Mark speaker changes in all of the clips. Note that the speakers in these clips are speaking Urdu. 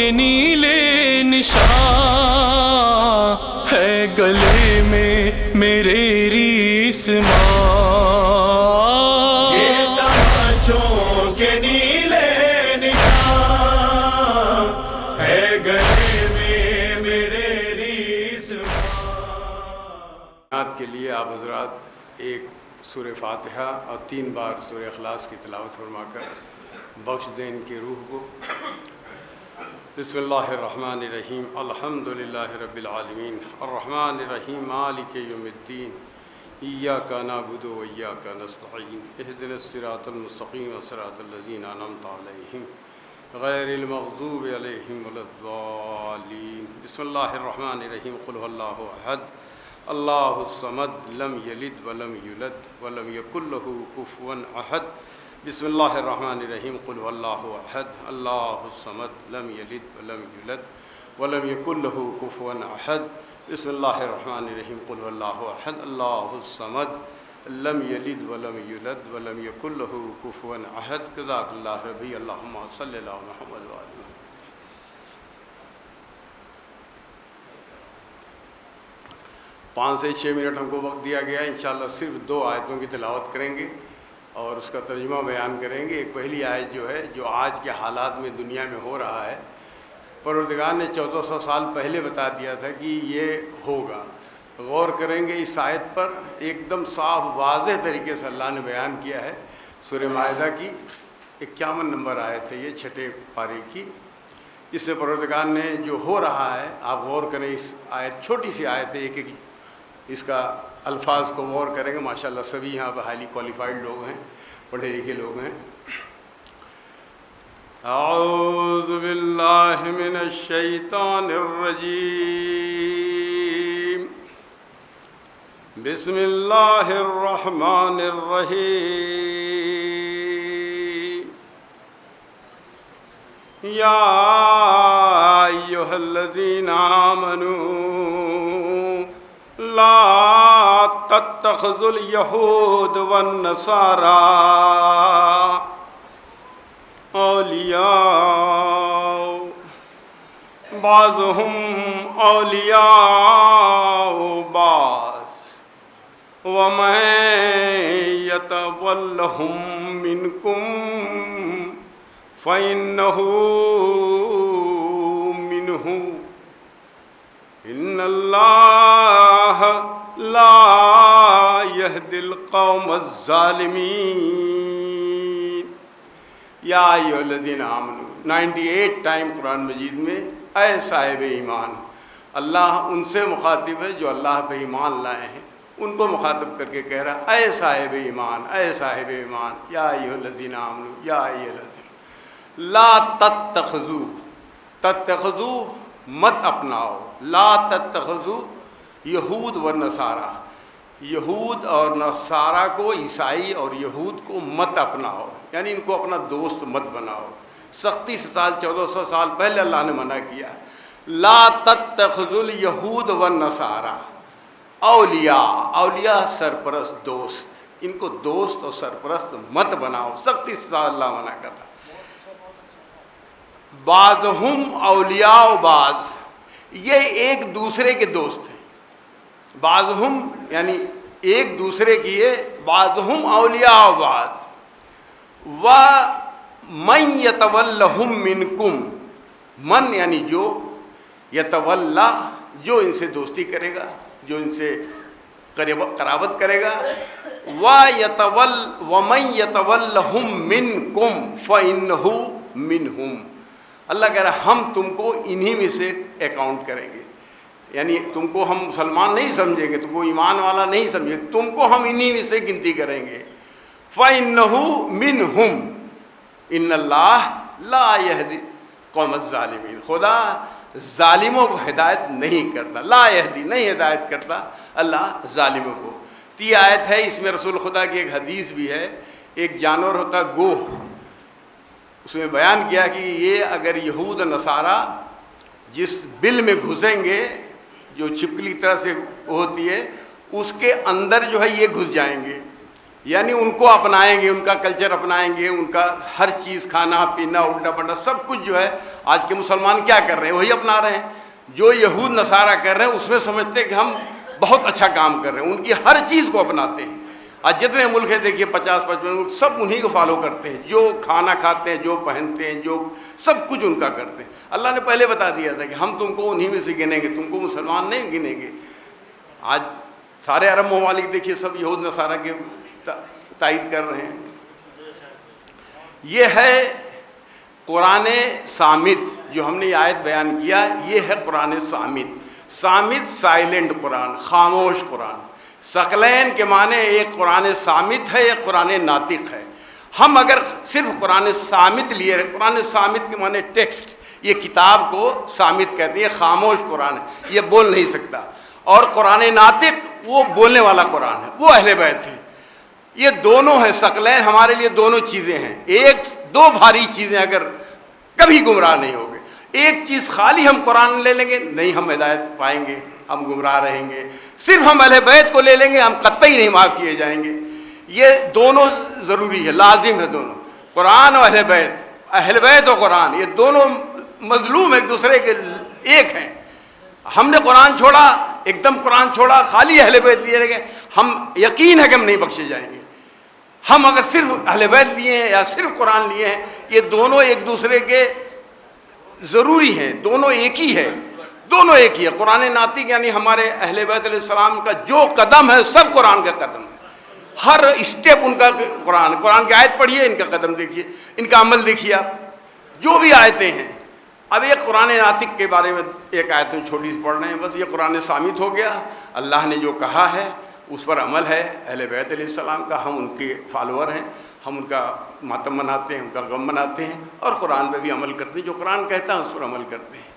Speaker 1: کے نیلے نشان ہے گلے میں میرے ریسمان،
Speaker 2: یہ تماچوں کے نیلے نشان ہے گلے میں میرے ریسمان۔
Speaker 3: کے لیے آپ حضرات ایک سورہ فاتحہ اور 3 بار سورہ اخلاص کی تلاوت فرما کر بخش دیں ان کی روح کو۔ بسم اللہ الرحمن الرحیم، الحمدللہ رب العالمین، الرحمن الرحیم، مالک یوم الدین، ایاک نعبد و ایاک نستعین، اہدنا الصراط المستقیم صراط الذین انعمت علیہم غیر المغضوب علیہم ولا الضالین۔ بسم اللہ الرحمن الرحیم، قل هو اللہ احد اللہ الصمد لم یلد ولم یولد ولم یکن لہ کفوا احد۔ بسم اللہ الرحمن الرحیم، قل هو اللہ احد اللہ الصمد لم یلد ولم یولد ولم یکن لہ کفوا احد۔ بسم اللہ الرحمن الرحیم، قل هو اللہ احد اللہ الصمد لم یلد ولم یولد ولم یکن لہ کفوا احد۔ جزاک اللہ ربی، اللہم صلی علی محمد وآلہ محمد۔ 5 سے 6 منٹ ہم کو وقت دیا گیا ہے، انشاءاللہ صرف 2 آیتوں کی تلاوت کریں گے اور اس کا ترجمہ بیان کریں گے۔ ایک پہلی آیت جو ہے، جو آج کے حالات میں دنیا میں ہو رہا ہے، پروردگار نے 1400 سال پہلے بتا دیا تھا کہ یہ ہوگا۔ غور کریں گے اس آیت پر، ایک دم صاف واضح طریقے سے اللہ نے بیان کیا ہے۔ سورہ مائدہ کی 51 نمبر آیت ہے یہ، 6 پارے کی۔ اس میں پروردگار نے جو ہو رہا ہے، آپ غور کریں اس آیت، چھوٹی سی آیت ہے، ایک اس کا الفاظ کو غور کریں گے۔ ماشاءاللہ سبھی یہاں پہ ہائیلی کوالیفائڈ لوگ ہیں، پڑھے لکھے لوگ ہیں۔ اعوذ باللہ من الشیطان الرجیم، بسم اللہ الرحمن الرحیم، یا ایھا الذین آمنوا لا تتخذوا اليہود والنصارى اولیاء بعضهم اولیاء بعض ومن يتولهم منكم فإنه منهم ان اللہ لا یہدی القوم الظالمین۔ یا ایھا الذین آمنوا 98 ٹائم قرآن مجید میں اے صاحب ایمان، اللہ ان سے مخاطب ہے جو اللہ پہ ایمان لائے ہیں، ان کو مخاطب کر کے کہہ رہا اے صاحب ایمان، اے صاحب ایمان، یا ایھا الذین آمنوا، یا ایھا الذین لا تتخذوا مت اپناؤ، لا تتخذوا یہود و نصارہ، یہود اور نصارہ کو، عیسائی اور یہود کو مت اپناؤ، یعنی ان کو اپنا دوست مت بناؤ۔ سختی سے 1400 سال پہلے اللہ نے منع کیا، لا تتخذوا الیہود و نصارہ اولیاء، اولیاء سرپرست، دوست، ان کو دوست اور سرپرست مت بناؤ، سختی سے اللہ منع کر رہا۔ بعضہم اولیاء بعض، یہ ایک دوسرے کے دوست ہیں۔ بعضہم یعنی ایک دوسرے کی ہے، بعضہم اولیاء بعض، وَمَن يَتَوَلَّهُم مِّنكُم، من یعنی جو، یتولا جو ان سے دوستی کرے گا، جو ان سے قرابت کرے گا، وَمَن يَتَوَلَّهُم مِّنكُم فَإِنَّهُ مِنْهُمْ، اللہ کہہ رہا ہم تم کو انہی میں سے اکاؤنٹ کریں گے، یعنی تم کو ہم مسلمان نہیں سمجھیں گے، تم کو ایمان والا نہیں سمجھیں گے، تم کو ہم انہی میں سے گنتی کریں گے۔ فَإِنَّهُ مِنْهُمْ إِنَّ اللَّهَ لَا يَهْدِي قَوْمَ الظَّالِمِينَ، خدا ظالموں کو ہدایت نہیں کرتا، لا یہدی نہیں ہدایت کرتا اللہ ظالموں کو۔ یہ آیت ہے، اس میں رسول خدا کی ایک حدیث بھی ہے، ایک جانور ہوتا گوہ، اس میں بیان کیا کہ یہ اگر یہود و نصارہ جس بل میں گھسیں گے، جو چھپکلی کی طرح سے ہوتی ہے، اس کے اندر جو ہے یہ گھس جائیں گے، یعنی ان کو اپنائیں گے، ان کا کلچر اپنائیں گے، ان کا ہر چیز، کھانا پینا، الٹا پلٹا سب کچھ جو ہے آج کے مسلمان کیا کر رہے ہیں؟ وہی اپنا رہے ہیں جو یہود نصارہ کر رہے ہیں، اس میں سمجھتے ہیں کہ ہم بہت اچھا کام کر رہے ہیں، ان کی ہر چیز کو اپناتے ہیں۔ آج جتنے ملک ہیں دیکھیے 50-55 ملک، سب انہی کو فالو کرتے ہیں، جو کھانا کھاتے ہیں، جو پہنتے ہیں، جو سب کچھ ان کا کرتے ہیں۔ اللہ نے پہلے بتا دیا تھا کہ ہم تم کو انہی میں سے گنیں گے، تم کو مسلمان نہیں گنیں گے۔ آج سارے عرب ممالک دیکھیے سب یہود نصارہ کے تائید کر رہے ہیں۔ یہ ہے قرآن صامت جو ہم نے یہ آیت بیان کیا، یہ ہے قرآن صامت۔ صامت سائلنٹ قرآن، خاموش قرآن۔ ثقلین کے معنی ایک قرآن صامت ہے، ایک قرآن ناطق ہے۔ ہم اگر صرف قرآن صامت لیے، قرآن صامت کے معنی ٹیکسٹ، یہ کتاب کو صامت کہتے ہیں، یہ خاموش قرآن ہے، یہ بول نہیں سکتا۔ اور قرآن ناطق وہ بولنے والا قرآن ہے، وہ اہل بیت ہے۔ یہ دونوں ہے، ثقلین ہمارے لیے دونوں چیزیں ہیں۔ ایک دو بھاری چیزیں اگر کبھی گمراہ نہیں ہوگے۔ ایک چیز خالی ہم قرآن لے لیں گے، نہیں ہم ہدایت پائیں گے، ہم گمراہ رہیں گے۔ صرف ہم اہل بیت کو لے لیں گے، ہم قطعی نہیں معاف کیے جائیں گے۔ یہ دونوں ضروری ہے، لازم ہے دونوں، قرآن اور اہل بیت اور قرآن، یہ دونوں مظلوم ایک دوسرے کے ایک ہیں۔ ہم نے قرآن چھوڑا، ایک دم قرآن چھوڑا، خالی اہل بیت لیے گئے، ہم یقین ہے کہ ہم نہیں بخشے جائیں گے۔ ہم اگر صرف اہل بیت لیے ہیں یا صرف قرآن لیے ہیں، یہ دونوں ایک دوسرے کے ضروری ہیں، دونوں ایک ہی ہے، دونوں ایک ہی ہے۔ قرآن ناطق یعنی ہمارے اہل بیت علیہ السلام کا جو قدم ہے سب قرآن کا قدم ہے، ہر اسٹیپ ان کا قرآن کی آیت پڑھیے، ان کا قدم دیکھیے، ان کا عمل دیکھیے آپ، جو بھی آیتیں ہیں۔ اب ایک قرآن ناطق کے بارے میں ایک آیت میں چھوٹی سی پڑھ رہے ہیں، بس یہ قرآن صامت ہو گیا، اللہ نے جو کہا ہے اس پر عمل ہے۔ اہل بیت علیہ السلام کا ہم ان کے فالوور ہیں، ہم ان کا ماتم مناتے ہیں، ان کا غم مناتے ہیں، اور قرآن پہ بھی عمل کرتے ہیں، جو قرآن کہتا ہے اس پر عمل کرتے ہیں۔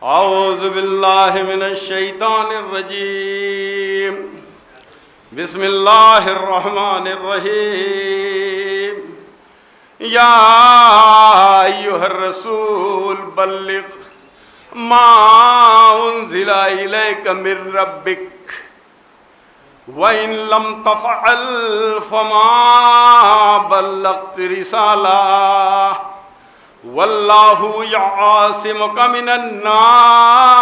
Speaker 3: اعوذ باللہ من الشیطان الرجیم، بسم اللہ الرحمن الرحیم، یا ایھا الرسول بلغ ما انزل الیک من ربک وَإِن لَمْ تَفْعَلْ فَمَا بَلَّغْتَ رِسَالَتَهُ وَاللَّهُ يَعْصِمُكَ مِنَ النَّاسِ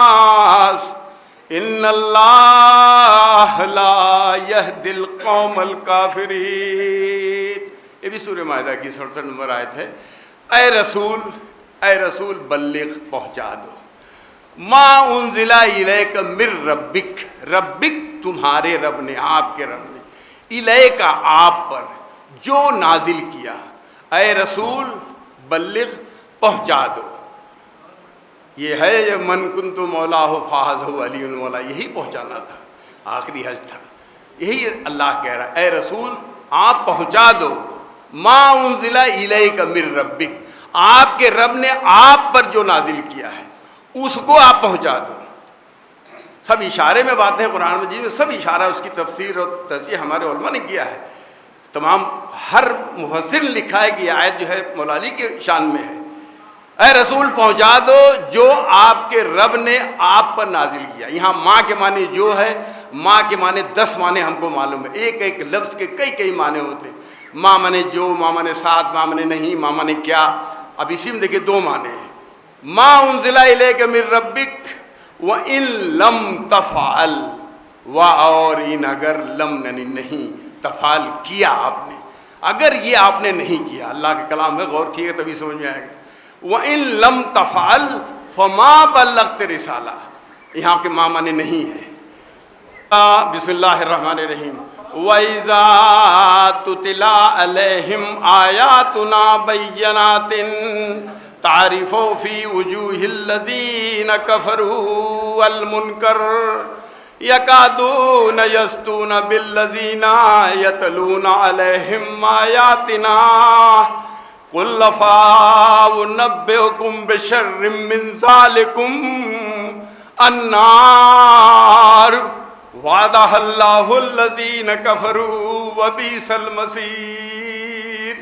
Speaker 3: إِنَّ اللَّهَ لَا يَهْدِي الْقَوْمَ الْكَافِرِينَ۔ یہ بھی سورہ مائدہ کی 67 نمبر آیت ہے۔ اے رسول بلغ، پہنچا دو، ما انزل الیک من ربک، ربک تمہارے رب نے، آپ کے رب نے، الیک آپ پر جو نازل کیا، اے رسول بلغ، پہنچا دو۔ یہ ہے من کنت مولاہ فہذہ علی مولا، یہی پہنچانا تھا، آخری حج تھا، یہی اللہ کہہ رہا ہے، اے رسول آپ پہنچا دو، ما انزل الیک من ربک، آپ کے رب نے آپ پر جو نازل کیا ہے اس کو آپ پہنچا دو۔ سب اشارے میں باتیں ہیں قرآن مجید میں، سب اشارہ، اس کی تفسیر اور تشریح ہمارے علماء نے کیا ہے، تمام ہر مفسر نے لکھا ہے کہ یہ آیت جو ہے مولا علی کے شان میں ہے۔ اے رسول پہنچا دو جو آپ کے رب نے آپ پر نازل کیا۔ یہاں ماں کے معنی جو ہے، ماں کے معنی 10 معنی ہم کو معلوم ہے، ایک ایک لفظ کے کئی معنی ہوتے ہیں۔ ماں معنی جو، ماں معنی ساتھ، ماں معنی نہیں، ماں معنی کیا۔ اب اسی میں دیکھیں 2 معنی ہیں، ما انزل الیک من ربک وَإِن لَمْ تَفْعَلْ، اور ان اگر لم یعنی نہیں، تفعل کیا آپ نے، اگر یہ آپ نے نہیں کیا، اللہ کے کلام میں غور کیے تبھی سمجھ میں آئے گا۔ وَإِن لَمْ تَفْعَلْ فَمَا بَلَّغْتَ رِسَالَةَ، یہاں کے ماں معنی نہیں ہے۔ بسم اللہ الرحمن الرحیم، وَإِذَا تُتْلَىٰ عَلَيْهِمْ آيَاتُنَا بَيِّنَاتٍ تعرف فی وجوہ الذین کفروا المنکر یکادون یسطون بالذین یتلون علیہم آیاتنا قل فأنبئکم بشر من ذالکم النار وعدها اللہ الذین کفروا وبئس المصیر۔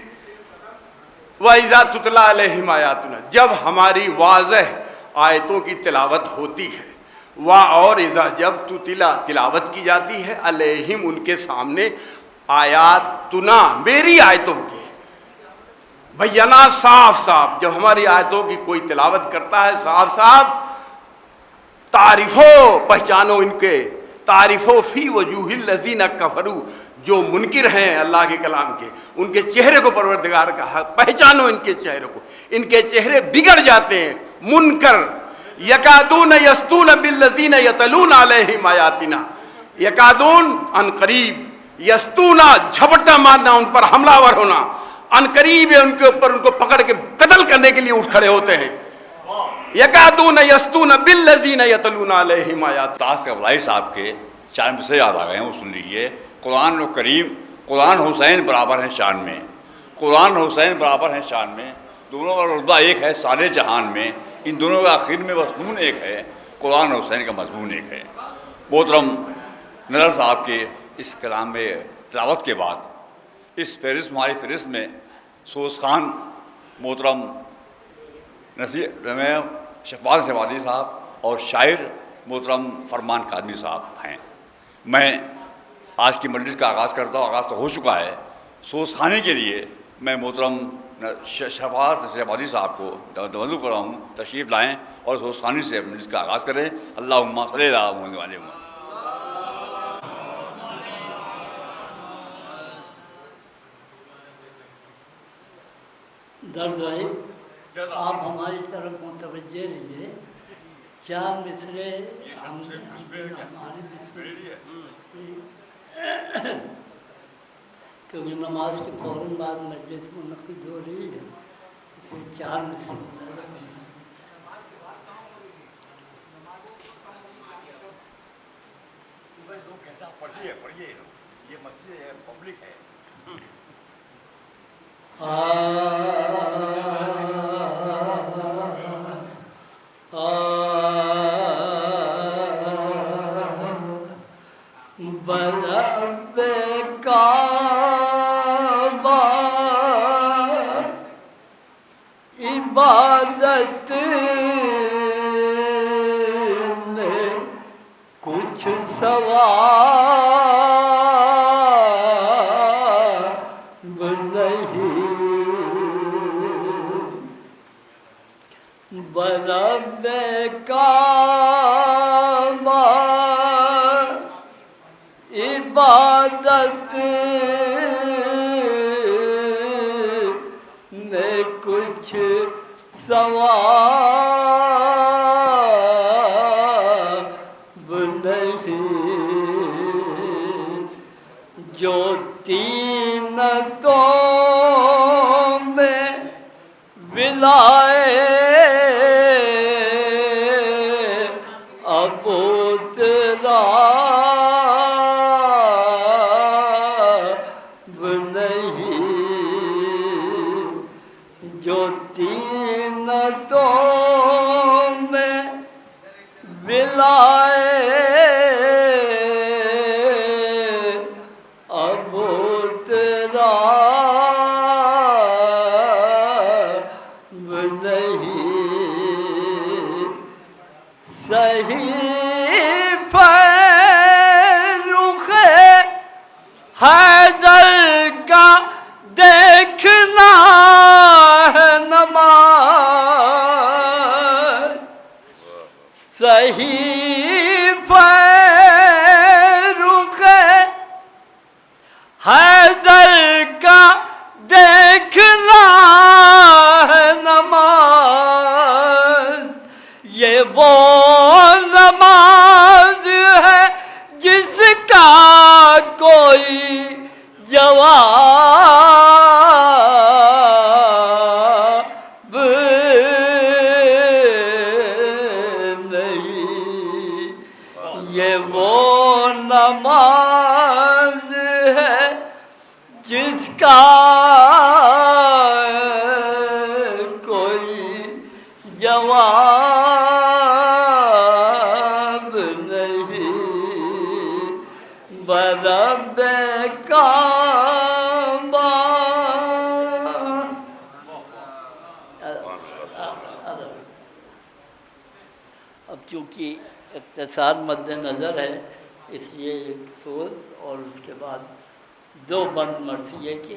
Speaker 3: وَإِذَا تُتْلَىٰ عَلَيْهِمْ آیاتنا، جب ہماری واضح آیتوں کی تلاوت ہوتی ہے، اور اذا جب تلاوت کی جاتی ہے، علیہم ان کے سامنے، آیاتنا میری آیتوں کی،
Speaker 4: بینا صاف صاف، جب ہماری آیتوں کی کوئی تلاوت کرتا ہے صاف صاف، تعریفو پہچانو ان کے، تعریفو فی وجوہ الذین کفروا، جو منکر ہیں اللہ کے کلام کے، ان کے چہرے کو پروردگار کا حق پہچانو، ان کے چہرے کو، ان کے چہرے بگڑ جاتے ہیں، منکر، یکادون یسطون بالذین یتلون علیہم آیاتنا، یکادون ان قریب، یسطون جھپٹا مارنا، ان پر حملہ آور ہونا، ان قریب ان کے اوپر ان کو پکڑ کے قتل کرنے کے لیے اٹھ کھڑے ہوتے ہیں، یکادون یسطون بالذین یتلون علیہم آیاتنا۔
Speaker 5: تاج کے بلائی صاحب کے 4 مصرے یاد آ گئے ہیں، وہ سن لیجیے۔ قرآن و کریم، قرآن حسین برابر ہیں شان میں، قرآن حسین برابر ہیں شان میں، دونوں کا رتبہ ایک ہے سارے جہان میں، ان دونوں کا آخر میں مضمون ایک ہے، قرآن حسین کا مضمون ایک ہے۔ محترم نظر صاحب کے اس کلام میں تلاوت کے بعد اس فہرست ہماری فہرست میں سوز خان محترم شفاعت شہبازی صاحب اور شاعر محترم فرمان کاظمی صاحب ہیں۔ میں آج کی مجلس کا آغاز کرتا ہوں، آغاز تو ہو چکا ہے۔ سوز خانے کے لیے میں محترم شفاعت شہبازی صاحب کو مدعو کر رہا ہوں تشریف لائیں اور سوز خانی سے مجلس کا آغاز کریں۔ اللہم صلی اللہ علیہ وسلم۔
Speaker 6: درد بھائی آپ ہماری طرف متوجہ رہیے، 4 مصرے ہمارے مصرے، کیونکہ نماز کے فوراً بعد مجلس منعقد ہو رہی ہے، اس لیے 4 مصرے ملاحظہ کرنا۔
Speaker 5: پڑھیے، یہ مسجد ہے، پبلک ہے۔
Speaker 6: برب کعبہ عبادت میں کچھ ثواب نہیں، برب کعبہ عبادت میں کچھ ثواب نہیں، جو تینتوں میں ولائے ابو تراب نہیں، جو تینتوں میں ولائے ابو تراب نہیں، صحیح فرخ حیدر کا دیکھنا ہے نماز، صحیح فرخ حیدر کا دیکھنا ہے نماز، یہ وہ نماز ہے جس کا کوئی جواب نہیں، یہ وہ نماز ہے جس کا کوئی جواب نہیں، برب کعبہ۔ اب چونکہ اختصار مد نظر ہے، اس لیے ایک سوز اور اس کے بعد 2 بند مرثیے کے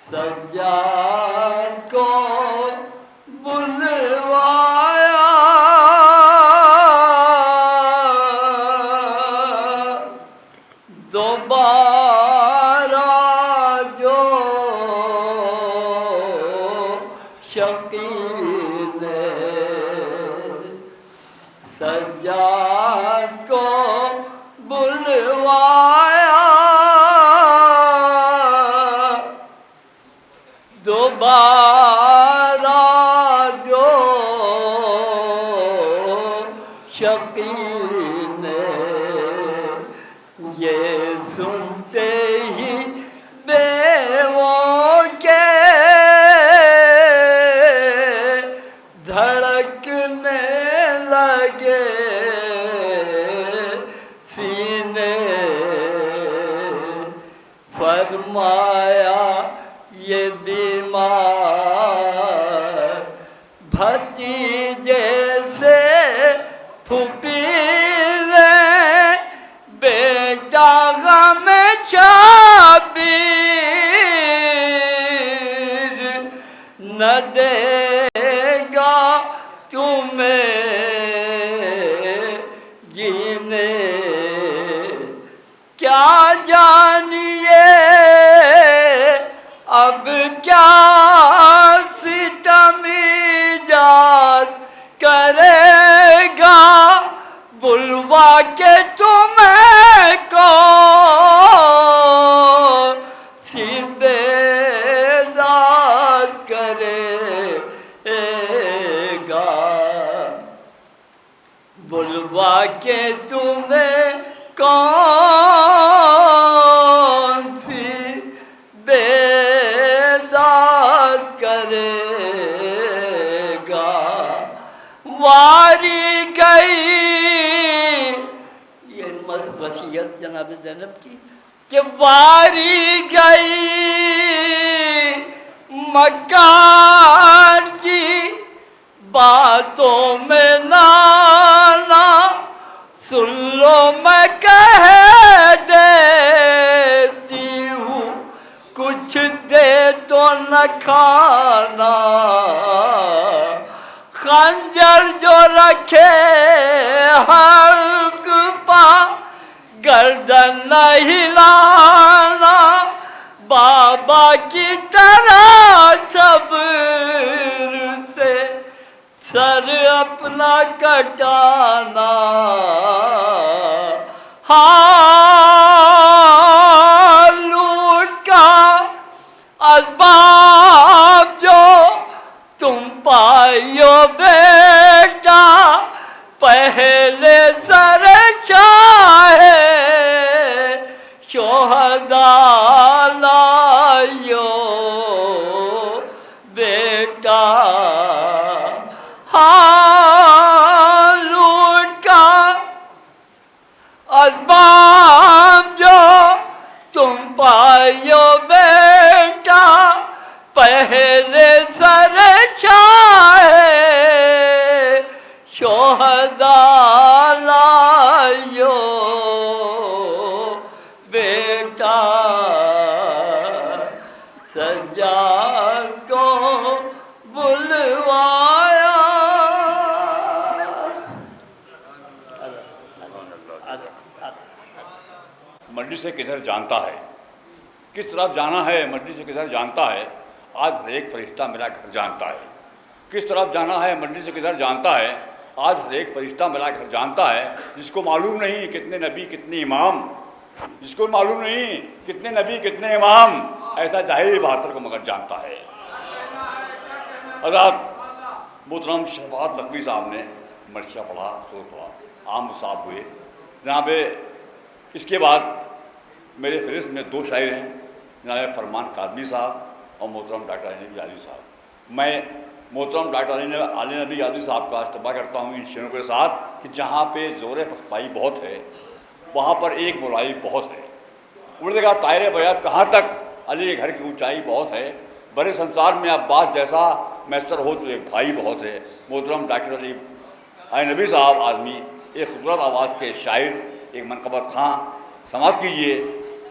Speaker 6: سجاد کو بلوایا دوبارہ جو شقی نے سجاد کو بلوایا دوبارہ جو شقی نے یہ سنتے ہی بیووں کے دھڑکنے لگے سینے فرمایا یہ بیمار بھتیجے سے پھوپھی بیٹا غم شبیر نہ دے گا تمہیں جینے کیا جانیے اب کیا ستم ایجاد کرے گا بلوا کے تمہیں کون سی بیداد کرے گا بلوا کے تمہیں کون سی بیداد کرے گا واری گئی یہ وصیت جناب زینب کی کہ واری گئی مکار کی باتوں میں نانا سن لو میں کہہ دیتی ہوں کچھ دے تو نہ کھانا خنجر جو رکھے حلق پا گردن نہ ہلانا بابا کی طرح صبر سے سر اپنا کٹانا ہاں لوٹ کا اسباب جو تم پائیو بیٹا پہلے سر چاہے شہداء لائیو بیٹا ہاں لوٹ کا اسباب جو تم پائیو بیٹا پہلے سر چاہے شہداء لائیو بیٹا سجاد کو بلوایا
Speaker 5: منڈی سے کدھر جانتا ہے کس طرف جانا ہے منڈی سے کدھر جانتا ہے آج ہر ایک فرشتہ میرا گھر جانتا ہے کس طرف جانا ہے منڈی سے کدھر جانتا ہے آج ہر ایک فرشتہ میرا گھر جانتا ہے جس کو معلوم نہیں کتنے نبی کتنے امام جس کو معلوم نہیں کتنے نبی کتنے امام ایسا جاہل بہادر کو مگر جانتا ہے حضرات محترم شہباز لکھوی صاحب نے مرثیہ پڑھا سور پڑھا عام صاحب ہوئے جناب اس کے بعد میرے فہرست میں دو شاعر ہیں جناب فرمان کاظمی صاحب اور محترم ڈاکٹر علی نبی یادوی صاحب میں محترم ڈاکٹر علی نبی یادوی صاحب کا اجتباع کرتا ہوں ان شعروں کے ساتھ کہ جہاں پہ زور پسپائی بہت ہے وہاں پر ایک برائی بہت ہے انہوں نے کہا طائر بیعت کہاں تک علی کے گھر کی اونچائی بہت ہے بڑے سنسار میں عباس جیسا میسر ہو تو ایک بھائی بہت ہے محترم ڈاکٹر علی نبی صاحب آدمی ایک خوبصورت آواز کے شاعر ایک منقبت خاں سماعت کیجیے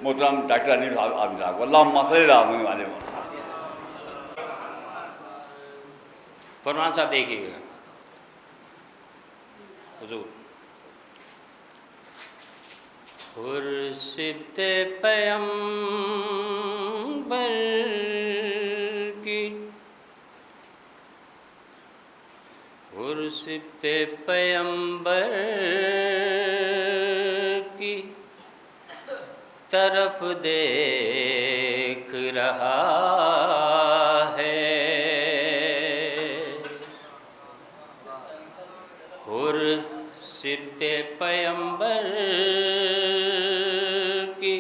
Speaker 5: محترم ڈاکٹر علی صاحب آدمی صاحب اللہم صلی اللہ علیہ وسلم
Speaker 7: فرمان صاحب دیکھیے گا حضور. سبت پیمبر کی سبت پیمبر کی طرف دیکھ رہا ہے. سبت پیمبر کی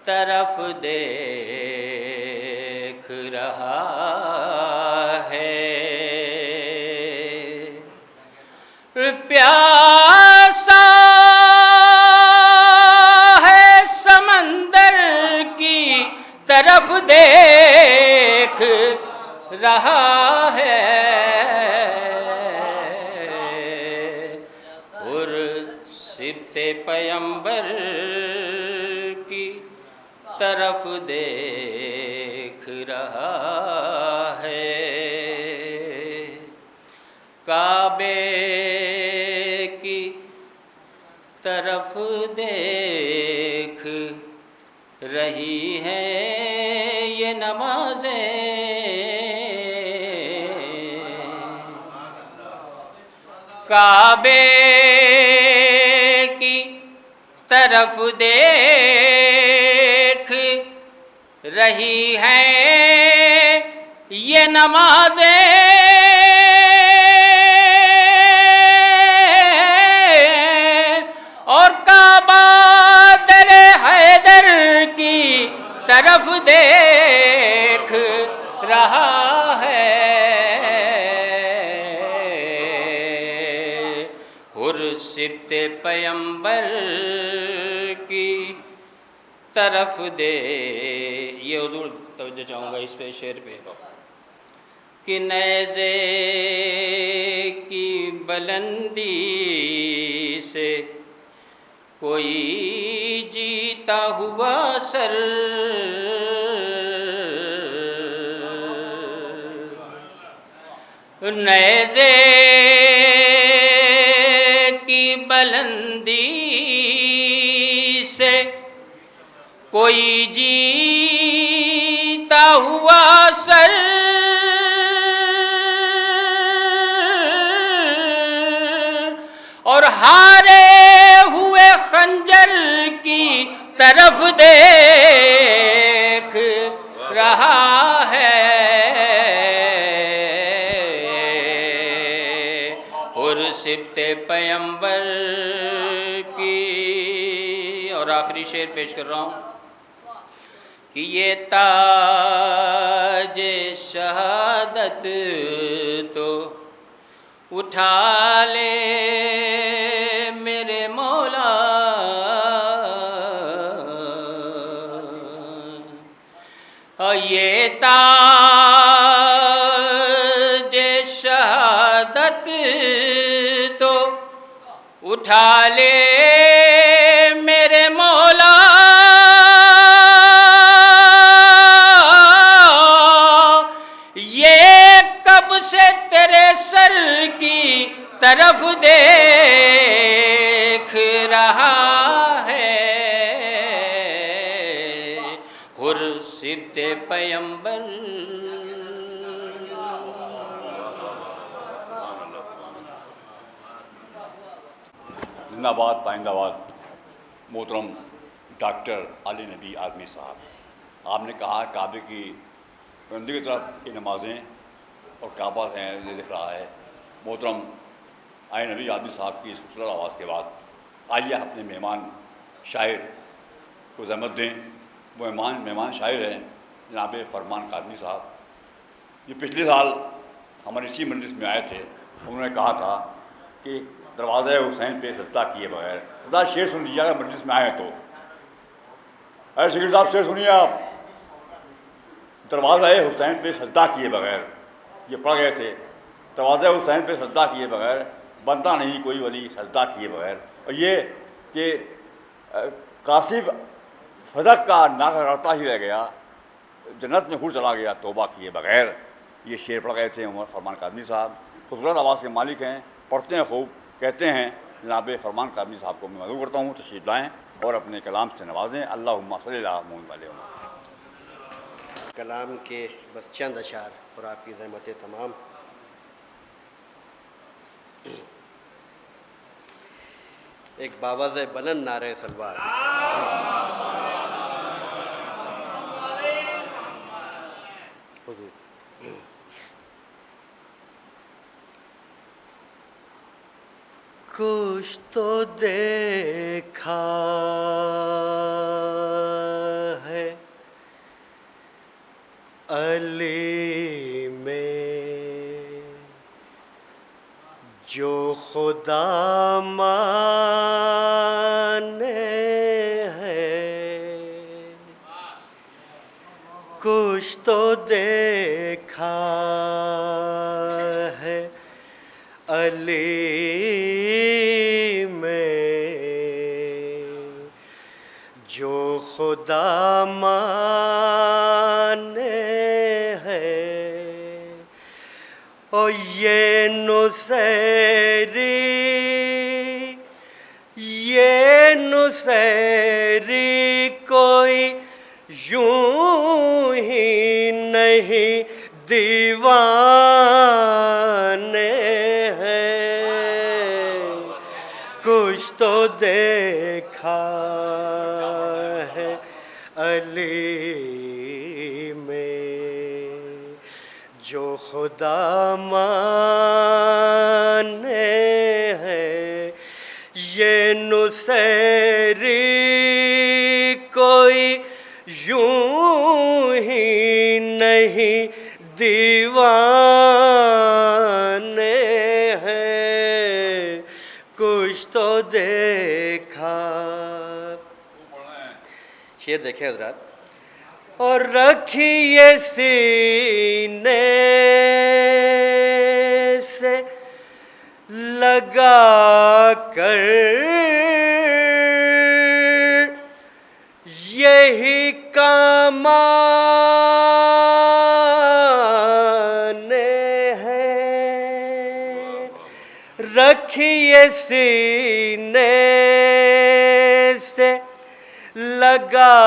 Speaker 7: طرف دیکھ رہا ہے. پیاسا ہے سمندر کی طرف دیکھ رہا ہے. سبت پیمبر کی طرف دیکھ رہا ہے. کعبے کی طرف دیکھ رہی ہیں یہ نمازیں. کعبے کی طرف دیکھ رہی ہیں یہ نمازیں. اور کعبہ در حیدر کی طرف دیکھ رہا ہے. سبت پیمبر کی طرف دے. یہ حضور توجہ چاہوں گا اس پہ شعر پہ کہ نیزے کی بلندی سے کوئی جیتا ہوا سر نیزے کی بلندی سے کوئی جیتا ہوا سر اور ہارے ہوئے خنجر کی طرف دیکھ رہا ہے. اور سبت پیمبر کی. اور آخری شعر پیش کر رہا ہوں کہ یہ تاج شہادت تو اٹھا لے میرے مولا. یہ تاج شہادت تو اٹھا لے میرے مولا. یہ کب سے تیرے سر کی طرف دیکھ رہا ہے. اور سبت پیمبر
Speaker 5: زندہ باد پائندہ باد. محترم ڈاکٹر علی نبی اعظمی صاحب، آپ نے کہا کعبے کی بلندی کی طرف کی نمازیں اور کعبہ ہیں یہ دکھ رہا ہے. محترم علی نبی اعظمی صاحب کی اس خوبصورت آواز کے بعد آئیے اپنے مہمان شاعر کو زحمت دیں. وہ مہمان شاعر ہیں جناب فرمان قادمی صاحب. یہ پچھلے سال ہمارے اسی مجلس میں آئے تھے. انہوں نے کہا تھا کہ دروازہ حسین پہ سجدہ کیے بغیر. خدا شعر سن لیجیے اگر مجلس میں آئے تو. اے شکیل صاحب شعر سنیے آپ. دروازہ حسین پہ سجدہ کیے بغیر. یہ پڑھ گئے تھے. دروازہ حسین پہ سجدہ کیے بغیر بنتا نہیں کوئی ولی سجدہ کیے بغیر. اور یہ کہ کاشف فضق کا ناغہ رڑتا ہی رہ گیا، جنت میں خود چلا گیا توبہ کیے بغیر. یہ شعر پڑھ گئے تھے عمر فرمان کاظمی صاحب، خوبصورت آواز کے مالک ہیں، پڑھتے ہیں خوب، کہتے ہیں۔ جناب فرمان کاظمی صاحب کو میں مدعو کرتا ہوں تشریف لائیں اور اپنے کلام سے نوازیں۔ اللہم صلی اللہ محمد علیہ وسلم۔
Speaker 8: کلام کے بس چند اشعار اور آپ کی زحمتیں تمام۔ ایک باوز بلند نعرہ سلوات۔ حضور کچھ تو دیکھا ہے علی میں جو خدا مانے ہے، کچھ تو دیکھا ہے علی میں جو خدا مانے ہے، اور یہ نصیری کوئی یوں ہی نہیں دیوانے ہیں، کچھ تو دیکھا ہے علی میں جو خدا مانے ہے، یہ نصیری کوئی یوں ہی نہیں دیوانے ہیں، کچھ تو دیکھا۔ شعر دیکھیں حضرات۔ اور رکھیے سینے سے لگا کر یہی کمانے ہیں، رکھیے سینے سے لگا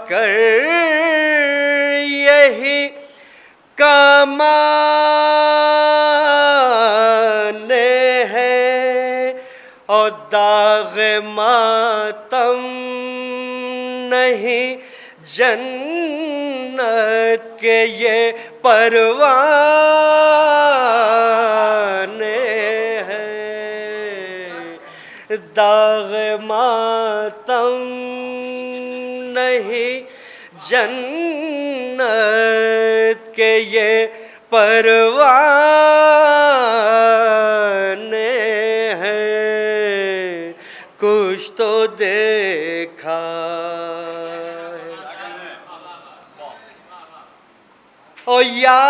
Speaker 8: کر یہی کمانے ہیں، اور داغ ماتم نہیں جنت کے یہ پروانے ہیں، داغ ماتم نہیں جنت کے یہ پروانے ہیں، کچھ تو دیکھا ہے۔ اور یا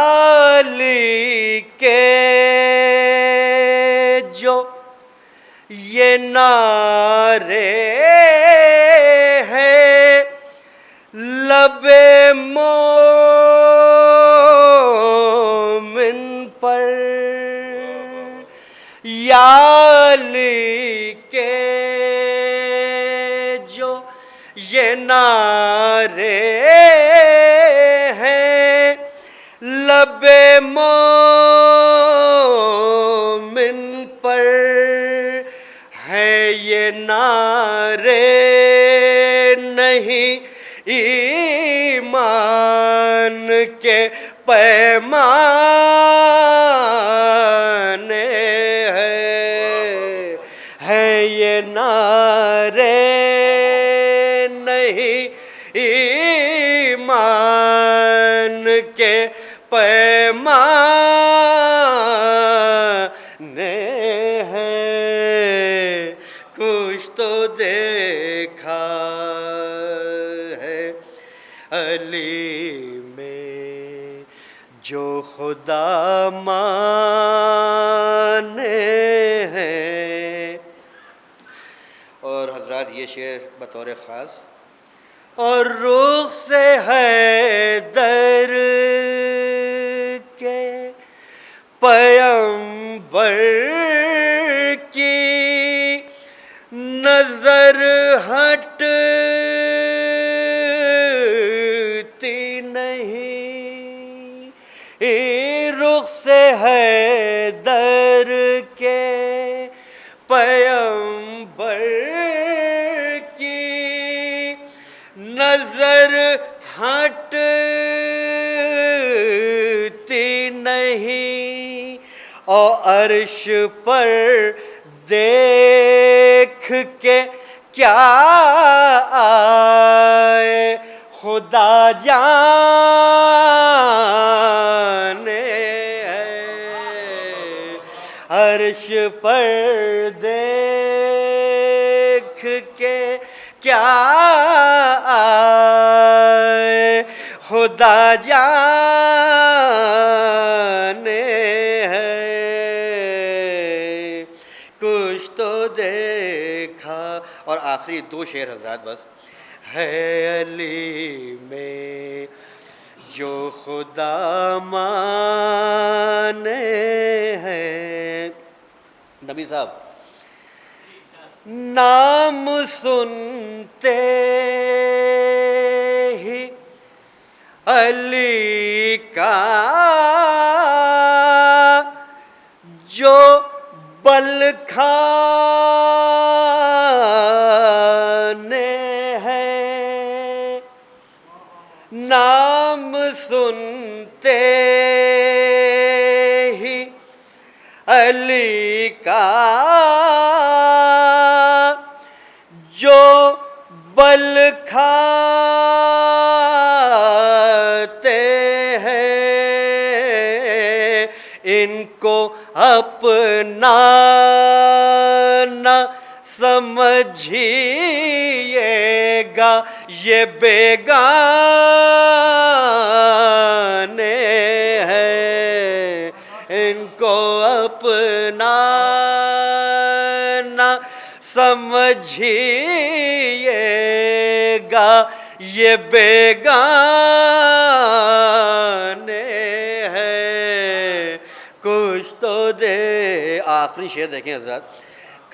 Speaker 8: علی کے جو یہ نعرے ہیں لب مومن پر، یا علی کے جو یہ نعرے ہیں لب مومن پر ہے، یہ نعرے نہیں ایمان کے پیمانے ہیں، یہ نعرے نہیں ایمان کے پیمانے ہیں، کچھ تو دیکھا ہے علی میں جو خدا مانے ہیں۔ اور حضرات یہ شعر بطور خاص۔ اور رخ سے حیدر کے نہیں رخ سے حیدر کے پیغمبر کی نظر ہٹتی نہیں اور عرش پر دیکھ کے کیا آئے خدا جانے عرش پر دیکھ کے کیا آئے خدا جانے کچھ تو دیکھا. اور آخری دو شعر حضرات بس. ہے علی میں جو خدا مانے ہیں. نبی صاحب نام سنتے ہی علی کا جو بل کھانے ہیں نام سنتے ہی علی کا جو بل کھاتے ہیں ان کو اپنا نہ سمجھیے گا یہ بیگانے ہیں ان کو اپنا نہ سمجھیے گا یہ بیگانے ہیں کچھ تو دے. آخری شعر دیکھیں حضرات.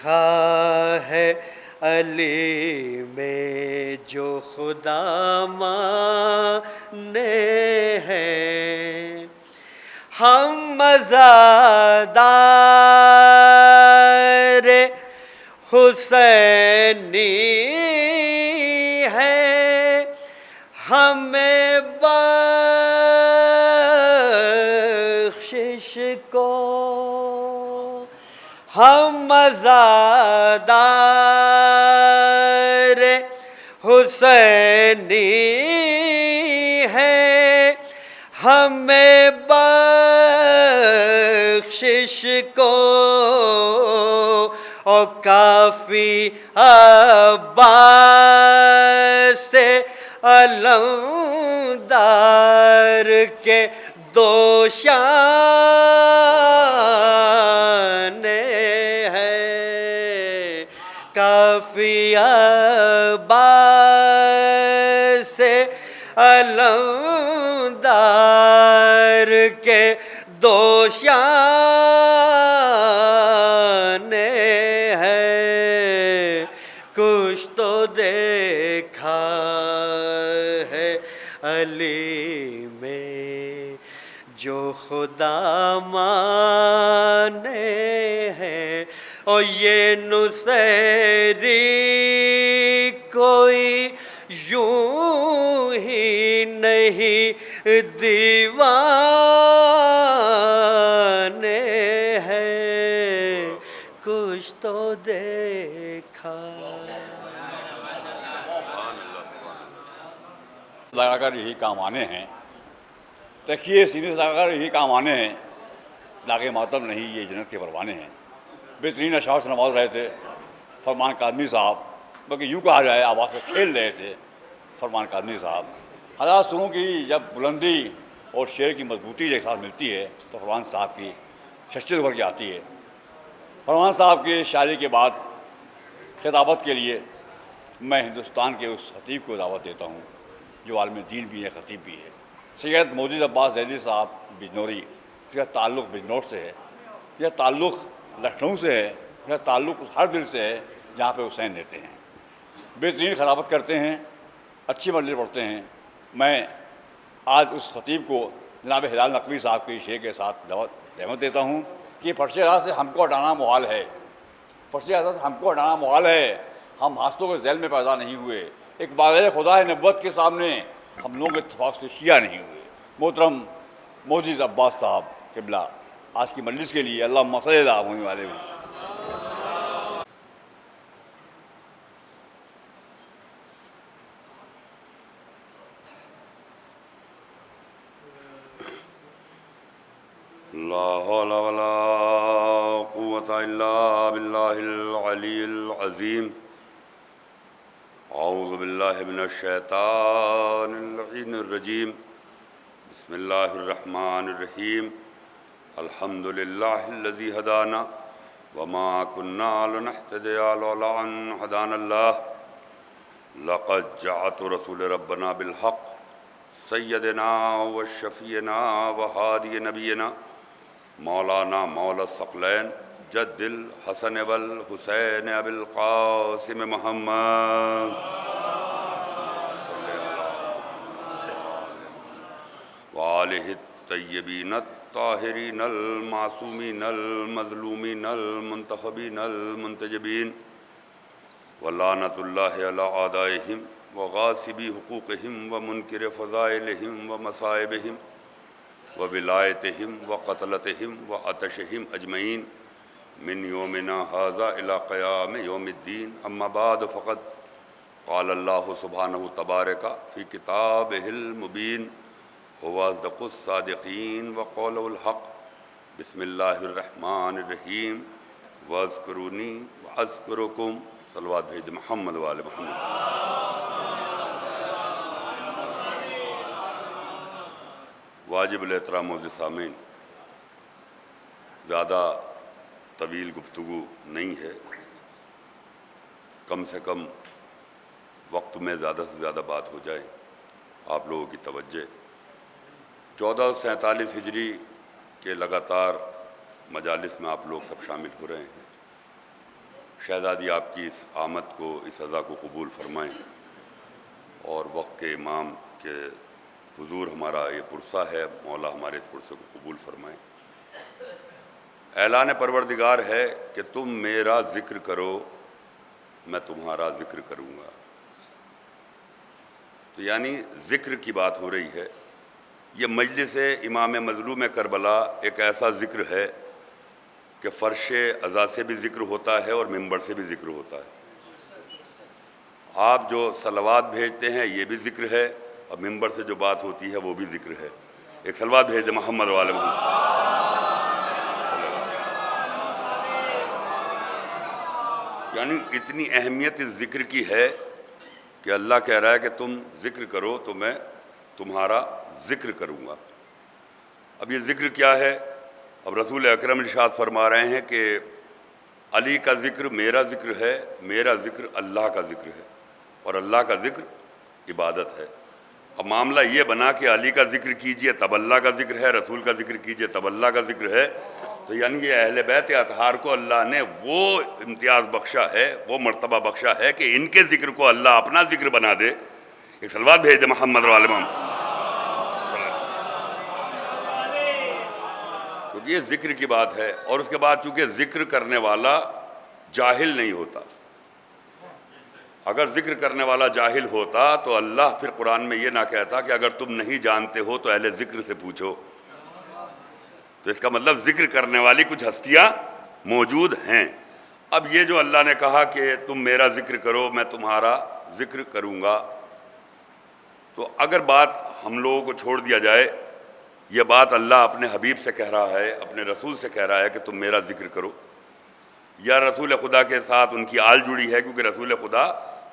Speaker 8: کھا ہے علی میں جو خدا مانے ہیں ہم مزادار حسینی ہے ہمیں بخشش کو ہم مزادار حسینی ہے ہمیں بخشش کو اور کافی عباس علمدار کے دو شانے ہیں کافی عباس علمدار کے دو شانے ہیں کچھ تو دیکھا ہے علی میں جو خدا مانے ہیں اور یہ نصیری کوئی یوں ہی نہیں دیوانے ہیں کچھ تو دیکھا.
Speaker 5: لگا کر یہی کام آنے ہیں. دیکھیے سینے سے لگا کر یہی کام آنے ہیں. لاگے ماتم نہیں یہ جنت کے پروانے ہیں. بہترین اشعار سے نواز رہے تھے فرمان کاظمی صاحب. بلکہ یوں کہا جائے آواز سے کھیل رہے تھے فرمان کاظمی صاحب. حضرات سنوں کی جب بلندی اور شعر کی مضبوطی ایک ساتھ ملتی ہے تو فرمان صاحب کی شخصیت ابھر کے آتی ہے. فرمان صاحب کی شاعری کے بعد خطابت کے لیے میں ہندوستان کے اس خطیب کو دعوت دیتا ہوں جو عالم دین بھی ہے خطیب بھی ہے. سید موجز عباس دہلوی صاحب بجنوری. اس کا تعلق بجنور سے ہے. یہ تعلق لکھنؤ سے ہے. یہ تعلق ہر دل سے ہے جہاں پہ حسین رہتے ہیں. بہترین خطابت کرتے ہیں. اچھی مجلس پڑھتے ہیں. میں آج اس خطیب کو جناب ہلال نقوی صاحب کے شعر کے ساتھ دعوت دیتا ہوں کہ فرش اعلیٰ سے ہم کو ہٹانا محال ہے، فرش اعلیٰ سے ہم کو ہٹانا محال ہے، ہم ہاستوں کے ذیل میں پیدا نہیں ہوئے، ایک واضح خدا نبوت کے سامنے ہم لوگ اتفاق سے شیعہ نہیں ہوئے۔ محترم معجز عباس صاحب قبلہ آج کی مجلس کے لیے اللہ صلی اللہ ہونے والے ہیں۔
Speaker 9: لا حول ولا قوة إلا بالله العلي العظيم۔ أعوذ بالله من الشيطان اللعين الرجيم۔ بسم الله الرحمن الرحيم۔ الحمد لله الذي هدانا وما كنا لنهتدي لولا أن هدانا الله۔ لقد جاءت رسول ربنا بالحق سيدنا وشفيعنا وهادي نبينا مولانا مولا الثقلین جد الحسن والحسین ابی القاسم محمد وآلہ الطیبین الطاہرین المعصومین المظلومین المنتخبین المنتجبین ولعنۃ اللہ علی اعدائہم وغاصبی حقوقہم ومنکر فضائلہم ومصائبہم وولایتہم وقتلتہم وعطشہم اجمعین من یومنا ھذا الی قیام یوم الدین۔ اما بعد فقد قال اللہ سبحانہ تبارک فی کتابہ المبین هو اصدق الصادقین وقولہ الحق۔ بسم اللہ الرحمن الرحیم۔ واذکرونی واذکرکم۔ صلوات بھیج محمد وآل محمد۔ واجب الاحترام معزز سامعین، زیادہ طویل گفتگو نہیں ہے، کم سے کم وقت میں زیادہ سے زیادہ بات ہو جائے۔ آپ لوگوں کی توجہ 1447 ہجری کے لگاتار مجالس میں آپ لوگ سب شامل ہو رہے ہیں۔ شہزادی آپ کی اس آمد کو، اس عزا کو قبول فرمائیں، اور وقت کے امام کے حضور ہمارا یہ پرسہ ہے، مولا ہمارے اس پرسے کو قبول فرمائیں۔ اعلان پروردگار ہے کہ تم میرا ذکر کرو میں تمہارا ذکر کروں گا۔ تو یعنی ذکر کی بات ہو رہی ہے۔ یہ مجلس امام مظلوم کربلا ایک ایسا ذکر ہے کہ فرش عزا سے بھی ذکر ہوتا ہے اور منبر سے بھی ذکر ہوتا ہے۔ آپ جو صلوات بھیجتے ہیں یہ بھی ذکر ہے، اور منبر سے جو بات ہوتی ہے وہ بھی ذکر ہے۔ ایک صلوات بھیج دیں محمد والے محمد۔ یعنی اتنی اہمیت اس ذکر کی ہے کہ اللہ کہہ رہا ہے کہ تم ذکر کرو تو میں تمہارا ذکر کروں گا۔ اب یہ ذکر کیا ہے؟ اب رسول اکرم ارشاد فرما رہے ہیں کہ علی کا ذکر میرا ذکر ہے، میرا ذکر اللہ کا ذکر ہے، اور اللہ کا ذکر عبادت ہے۔ اب معاملہ یہ بنا کہ علی کا ذکر کیجئے تب اللہ کا ذکر ہے، رسول کا ذکر کیجئے تب اللہ کا ذکر ہے۔ تو یعنی یہ اہل بیت اطہار کو اللہ نے وہ امتیاز بخشا ہے، وہ مرتبہ بخشا ہے کہ ان کے ذکر کو اللہ اپنا ذکر بنا دے۔ ایک صلوات بھیج دے محمد وعلی محمد۔ کیونکہ یہ ذکر کی بات ہے، اور اس کے بعد چونکہ ذکر کرنے والا جاہل نہیں ہوتا۔ اگر ذکر کرنے والا جاہل ہوتا تو اللہ پھر قرآن میں یہ نہ کہتا کہ اگر تم نہیں جانتے ہو تو اہل ذکر سے پوچھو۔ تو اس کا مطلب ذکر کرنے والی کچھ ہستیاں موجود ہیں۔ اب یہ جو اللہ نے کہا کہ تم میرا ذکر کرو میں تمہارا ذکر کروں گا، تو اگر بات ہم لوگوں کو چھوڑ دیا جائے، یہ بات اللہ اپنے حبیب سے کہہ رہا ہے، اپنے رسول سے کہہ رہا ہے کہ تم میرا ذکر کرو، یا رسول خدا کے ساتھ ان کی آل جڑی ہے، کیونکہ رسول خدا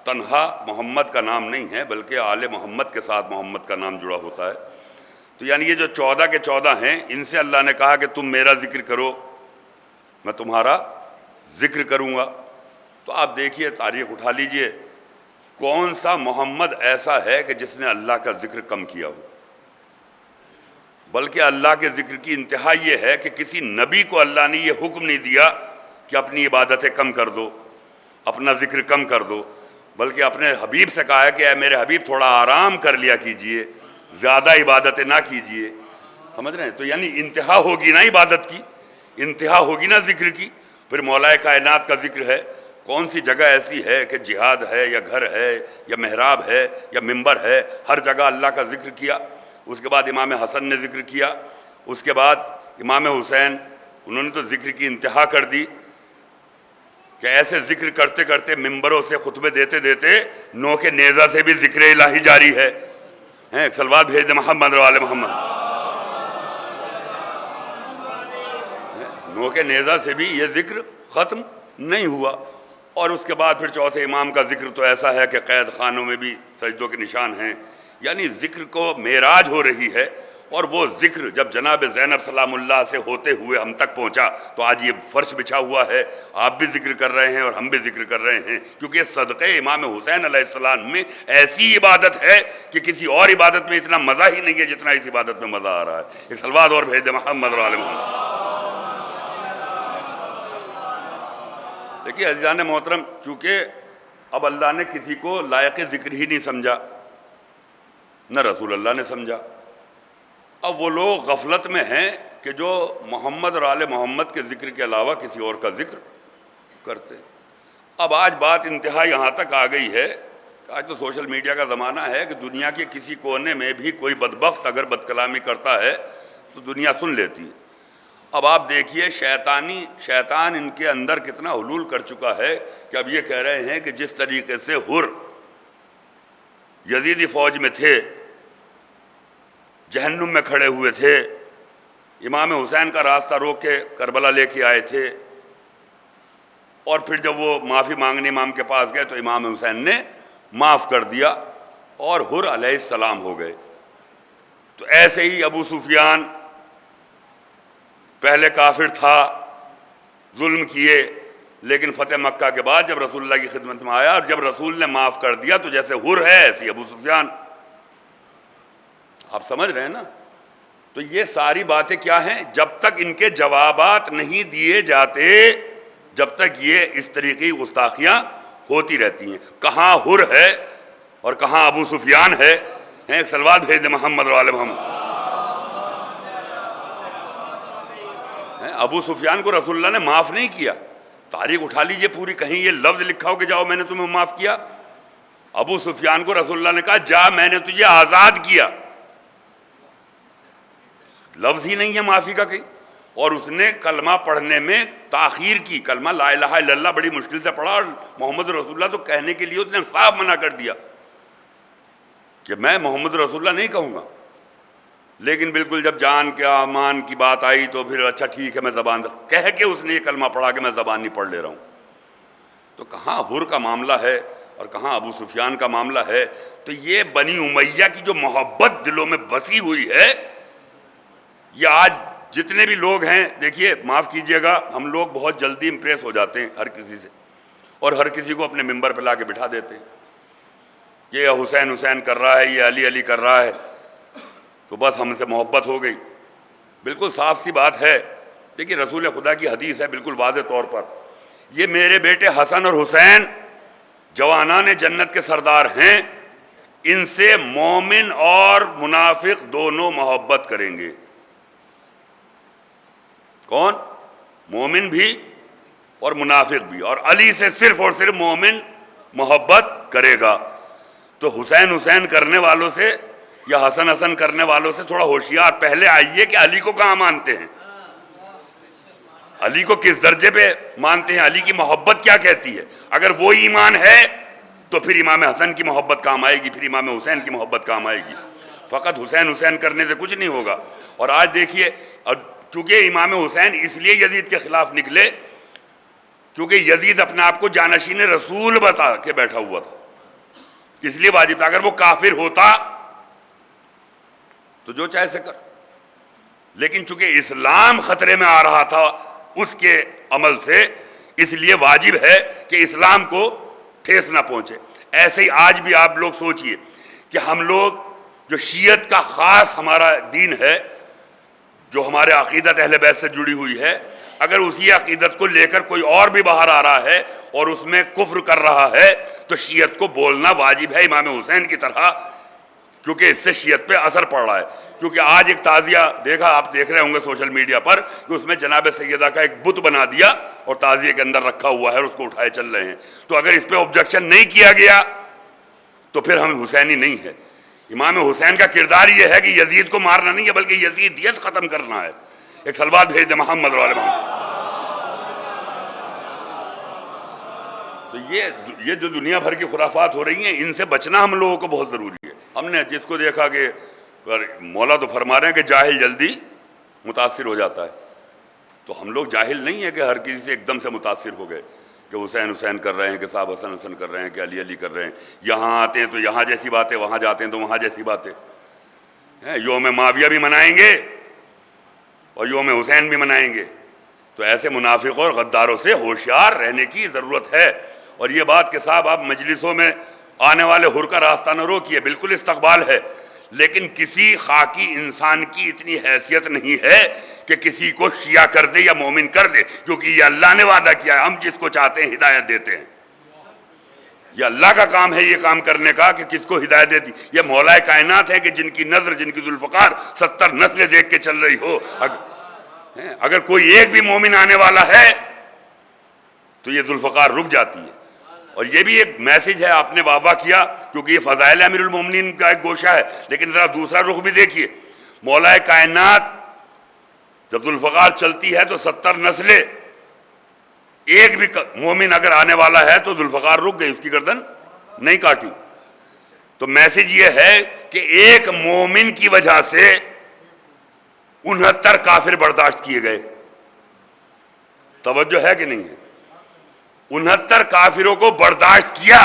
Speaker 9: تنہا محمد کا نام نہیں ہے بلکہ آل محمد کے ساتھ محمد کا نام جڑا ہوتا ہے۔ تو یعنی یہ جو 14 کے 14 ہیں، ان سے اللہ نے کہا کہ تم میرا ذکر کرو میں تمہارا ذکر کروں گا۔ تو آپ دیکھیے، تاریخ اٹھا لیجئے، کون سا محمد ایسا ہے کہ جس نے اللہ کا ذکر کم کیا ہو؟ بلکہ اللہ کے ذکر کی انتہا یہ ہے کہ کسی نبی کو اللہ نے یہ حکم نہیں دیا کہ اپنی عبادتیں کم کر دو، اپنا ذکر کم کر دو، بلکہ اپنے حبیب سے کہا ہے کہ اے میرے حبیب تھوڑا آرام کر لیا کیجئے، زیادہ عبادتیں نہ کیجیے. سمجھ رہے ہیں؟ تو یعنی انتہا ہوگی نا عبادت کی، انتہا ہوگی نا ذکر کی. پھر مولا کائنات کا ذکر ہے. کون سی جگہ ایسی ہے کہ جہاد ہے یا گھر ہے یا محراب ہے یا منبر ہے، ہر جگہ اللہ کا ذکر کیا. اس کے بعد امام حسن نے ذکر کیا، اس کے بعد امام حسین، انہوں نے تو ذکر کی انتہا کر دی کہ ایسے ذکر کرتے کرتے ممبروں سے خطبے دیتے دیتے نوک نیزہ سے بھی ذکر الہی جاری ہے. ایک صلوات بھیج دے محمد و آل محمد. نوک نیزہ سے بھی یہ ذکر ختم نہیں ہوا. اور اس کے بعد پھر چوتھے امام کا ذکر تو ایسا ہے کہ قید خانوں میں بھی سجدوں کے نشان ہیں. یعنی ذکر کو معراج ہو رہی ہے. اور وہ ذکر جب جناب زینب سلام اللہ سے ہوتے ہوئے ہم تک پہنچا تو آج یہ فرش بچھا ہوا ہے. آپ بھی ذکر کر رہے ہیں اور ہم بھی ذکر کر رہے ہیں، کیونکہ صدقے امام حسین علیہ السلام میں ایسی عبادت ہے کہ کسی اور عبادت میں اتنا مزہ ہی نہیں ہے جتنا اس عبادت میں مزہ آ رہا ہے. ایک صلوات اور بھیج دے محمد و آل محمد. دیکھیے عزیزان محترم، چونکہ اب اللہ نے کسی کو لائق ذکر ہی نہیں سمجھا، نہ رسول اللہ نے سمجھا. اب وہ لوگ غفلت میں ہیں کہ جو محمد اور آل محمد کے ذکر کے علاوہ کسی اور کا ذکر کرتے. اب آج بات انتہا یہاں تک آ گئی ہے کہ آج تو سوشل میڈیا کا زمانہ ہے کہ دنیا کے کسی کونے میں بھی کوئی بدبخت اگر بدکلامی کرتا ہے تو دنیا سن لیتی ہے. اب آپ دیکھیے شیطان ان کے اندر کتنا حلول کر چکا ہے کہ اب یہ کہہ رہے ہیں کہ جس طریقے سے حر یزیدی فوج میں تھے، جہنم میں کھڑے ہوئے تھے، امام حسین کا راستہ روک کے کربلا لے کے آئے تھے، اور پھر جب وہ معافی مانگنے امام کے پاس گئے تو امام حسین نے معاف کر دیا اور حر علیہ السلام ہو گئے. تو ایسے ہی ابو سفیان پہلے کافر تھا، ظلم کیے، لیکن فتح مکہ کے بعد جب رسول اللہ کی خدمت میں آیا اور جب رسول نے معاف کر دیا تو جیسے حر ہے ایسی ابو سفیان. آپ سمجھ رہے ہیں نا؟ تو یہ ساری باتیں کیا ہیں؟ جب تک ان کے جوابات نہیں دیے جاتے جب تک یہ اس طریقے کی گستاخیاں ہوتی رہتی ہیں. کہاں حر ہے اور کہاں ابو سفیان ہے. ایک صلوات بھیج دے محمد و آل محمد. ابو سفیان کو رسول اللہ نے معاف نہیں کیا. تاریخ اٹھا لیجئے پوری، کہیں یہ لفظ لکھا ہو کہ جاؤ میں نے تمہیں معاف کیا. ابو سفیان کو رسول اللہ نے کہا جا میں نے تجھے آزاد کیا. لفظ ہی نہیں ہے معافی کا کہیں. اور اس نے کلمہ پڑھنے میں تاخیر کی. کلمہ لا الہ الا اللہ بڑی مشکل سے پڑھا اور محمد رسول اللہ تو کہنے کے لیے اس نے صاف منع کر دیا کہ میں محمد رسول اللہ نہیں کہوں گا. لیکن بالکل جب جان کے امان کی بات آئی تو پھر اچھا ٹھیک ہے میں زبان کہہ کے اس نے یہ کلمہ پڑھا کہ میں زبان نہیں پڑھ لے رہا ہوں. تو کہاں حر کا معاملہ ہے اور کہاں ابو سفیان کا معاملہ ہے. تو یہ بنی امیہ کی جو محبت دلوں میں بسی ہوئی ہے، یہ آج جتنے بھی لوگ ہیں، دیکھیے معاف کیجئے گا ہم لوگ بہت جلدی امپریس ہو جاتے ہیں ہر کسی سے، اور ہر کسی کو اپنے ممبر پہ لا کے بٹھا دیتے ہیں. یہ حسین حسین کر رہا ہے، یہ علی علی کر رہا ہے تو بس ہم سے محبت ہو گئی. بالکل صاف سی بات ہے. دیکھیے رسول خدا کی حدیث ہے بالکل واضح طور پر، یہ میرے بیٹے حسن اور حسین جوانان جنت کے سردار ہیں، ان سے مومن اور منافق دونوں محبت کریں گے. کون؟ مومن بھی اور منافق بھی. اور علی سے صرف اور صرف مومن محبت کرے گا. تو حسین حسین کرنے والوں سے یا حسن حسن کرنے والوں سے تھوڑا ہوشیار پہلے آئیے کہ علی کو کہاں مانتے ہیں، علی کو کس درجے پہ مانتے ہیں، علی کی محبت کیا کہتی ہے. اگر وہ ایمان ہے تو پھر امام حسن کی محبت کام آئے گی، پھر امام حسین کی محبت کام آئے گی. فقط حسین حسین کرنے سے کچھ نہیں ہوگا. اور آج دیکھیے، اور چونکہ امام حسین اس لیے یزید کے خلاف نکلے کیونکہ یزید اپنے آپ کو جانشین رسول بتا کے بیٹھا ہوا تھا، اس لیے واجب تھا. اگر وہ کافر ہوتا تو جو چاہے سے کر، لیکن چونکہ اسلام خطرے میں آ رہا تھا اس کے عمل سے، اس لیے واجب ہے کہ اسلام کو ٹھیس نہ پہنچے. ایسے ہی آج بھی آپ لوگ سوچئے کہ ہم لوگ جو شیعت کا خاص ہمارا دین ہے، جو ہمارے عقیدت اہل بیت سے جڑی ہوئی ہے، اگر اسی عقیدت کو لے کر کوئی اور بھی باہر آ رہا ہے اور اس میں کفر کر رہا ہے تو شیعت کو بولنا واجب ہے امام حسین کی طرح کیونکہ اس سے شیعت پہ اثر پڑ رہا ہے. کیونکہ آج ایک تعزیہ دیکھا، آپ دیکھ رہے ہوں گے سوشل میڈیا پر، کہ اس میں جناب سیدہ کا ایک بت بنا دیا اور تعزیے کے اندر رکھا ہوا ہے اور اس کو اٹھائے چل رہے ہیں. تو اگر اس پہ آبجیکشن نہیں کیا گیا تو پھر ہم حسینی نہیں ہے. امام حسین کا کردار یہ ہے کہ یزید کو مارنا نہیں ہے بلکہ یزیدیت ختم کرنا ہے. ایک صلوات بھیج دے محمد علیہ محمد. تو یہ جو دنیا بھر کی خرافات ہو رہی ہیں، ان سے بچنا ہم لوگوں کو بہت ضروری ہے. ہم نے جس کو دیکھا کہ مولا تو فرما رہے ہیں کہ جاہل جلدی متاثر ہو جاتا ہے، تو ہم لوگ جاہل نہیں ہیں کہ ہر کسی سے ایک دم سے متاثر ہو گئے کہ حسین حسین کر رہے ہیں، کہ صاحب حسن حسن کر رہے ہیں، کہ علی علی کر رہے ہیں. یہاں آتے ہیں تو یہاں جیسی باتیں، وہاں جاتے ہیں تو وہاں جیسی باتیں. یوم معاویہ بھی منائیں گے اور یوم حسین بھی منائیں گے. تو ایسے منافقوں اور غداروں سے ہوشیار رہنے کی ضرورت ہے. اور یہ بات کہ صاحب آپ مجلسوں میں آنے والے حر کا راستہ نہ روکیے، بالکل استقبال ہے، لیکن کسی خاکی انسان کی اتنی حیثیت نہیں ہے کہ کسی کو شیعہ کر دے یا مومن کر دے، کیونکہ یہ اللہ نے وعدہ کیا ہے. ہم جس کو چاہتے ہیں ہدایت دیتے ہیں. یہ اللہ کا کام ہے یہ کام کرنے کا کہ کس کو ہدایت دیتی. یہ مولا کائنات ہے کہ جن کی نظر، جن کی ذوالفقار 70 نسلیں دیکھ کے چل رہی ہو. اگر کوئی ایک بھی مومن آنے والا ہے تو یہ ذوالفقار رک جاتی ہے. اور یہ بھی ایک میسج ہے، آپ نے واہ کیا کیونکہ یہ فضائل امیر المومنین کا ایک گوشہ ہے، لیکن ذرا دوسرا رخ بھی دیکھیے. مولا کائنات جب ذوالفقار چلتی ہے تو 70 نسلیں، ایک بھی مومن اگر آنے والا ہے تو ذوالفقار رک گئی، اس کی گردن نہیں کاٹی. تو میسج یہ ہے کہ ایک مومن کی وجہ سے 69 کافر برداشت کیے گئے. توجہ ہے کہ نہیں ہے؟ 69 کافروں کو برداشت کیا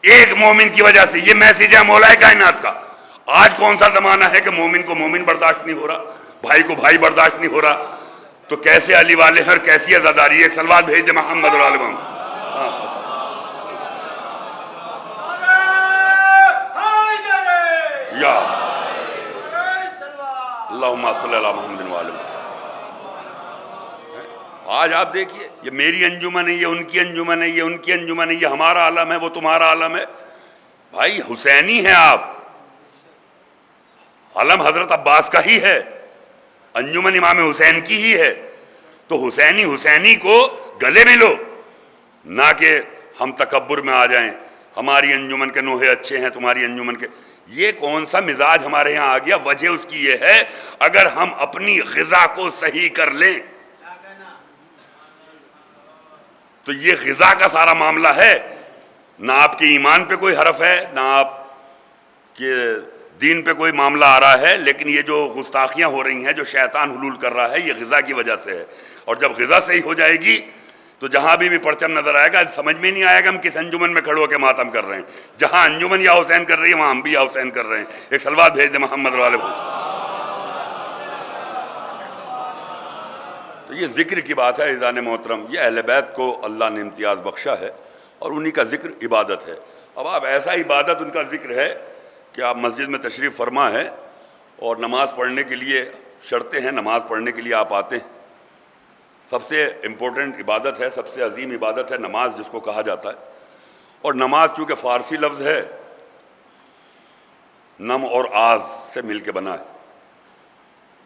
Speaker 9: ایک مومن کی وجہ سے. یہ میسج ہے مولا کائنات کا. آج کون سا زمانہ ہے کہ مومن کو مومن برداشت نہیں ہو رہا، بھائی کو بھائی برداشت نہیں ہو رہا. تو کیسے علی والے ہیں اور کیسی عزاداری ہے. ایک صلوات بھیج دے محمد علیہ وسلم. یا اللہم صلی اللہ محمد وعلی محمد. آج آپ دیکھیے، یہ میری انجمن ہے، یہ ان کی انجمن ہے، یہ ان کی انجمن ہے، یہ ہمارا عالم ہے، وہ تمہارا عالم ہے. بھائی حسینی ہیں آپ، علم حضرت عباس کا ہی ہے، انجمن امام حسین کی ہی ہے. تو حسینی کو گلے میں لو، نہ کہ ہم تکبر میں آ جائیں. ہماری انجمن کے نوحے اچھے ہیں، تمہاری انجمن کے. یہ کون سا مزاج ہمارے یہاں آ گیا؟ وجہ اس کی یہ ہے اگر ہم اپنی غذا کو صحیح کر لیں تو یہ غذا کا سارا معاملہ ہے. نہ آپ کے ایمان پہ کوئی حرف ہے، نہ آپ کے دین پہ کوئی معاملہ آ رہا ہے، لیکن یہ جو گستاخیاں ہو رہی ہیں، جو شیطان حلول کر رہا ہے، یہ غذا کی وجہ سے ہے. اور جب غذا صحیح ہو جائے گی تو جہاں بھی پرچم نظر آئے گا سمجھ میں نہیں آئے گا ہم کس انجمن میں کھڑے ہو کے ماتم کر رہے ہیں. جہاں انجمن یا حسین کر رہی ہے وہاں ہم بھی یا حسین کر رہے ہیں. ایک صلوات بھیج دے محمد علیہ وسلم. تو یہ ذکر کی بات ہے عزیزان محترم. یہ اہل بیت کو اللہ نے امتیاز بخشا ہے اور انہی کا ذکر عبادت ہے. اب آپ ایسا عبادت ان کا ذکر ہے کہ آپ مسجد میں تشریف فرما ہے اور نماز پڑھنے کے لیے شرطیں ہیں، نماز پڑھنے کے لیے آپ آتے ہیں. سب سے امپورٹنٹ عبادت ہے، سب سے عظیم عبادت ہے نماز جس کو کہا جاتا ہے. اور نماز چونکہ فارسی لفظ ہے، نم اور آز سے مل کے بنا ہے.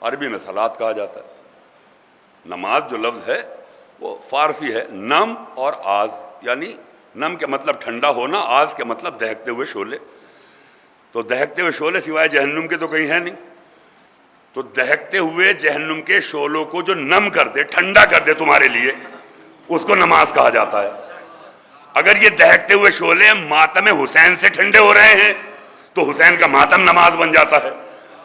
Speaker 9: عربی میں صلاۃ کہا جاتا ہے. نماز جو لفظ ہے وہ فارسی ہے، نم اور آز، یعنی نم کے مطلب ٹھنڈا ہونا، آز کے مطلب دہکتے ہوئے شعلے. تو دہکتے ہوئے شعلے سوائے جہنم کے تو کہیں ہے نہیں. تو دہکتے ہوئے جہنم کے شعلوں کو جو نم کر دے، ٹھنڈا کر دے تمہارے لیے، اس کو نماز کہا جاتا ہے. اگر یہ دہکتے ہوئے شعلے ماتم حسین سے ٹھنڈے ہو رہے ہیں تو حسین کا ماتم نماز بن جاتا ہے.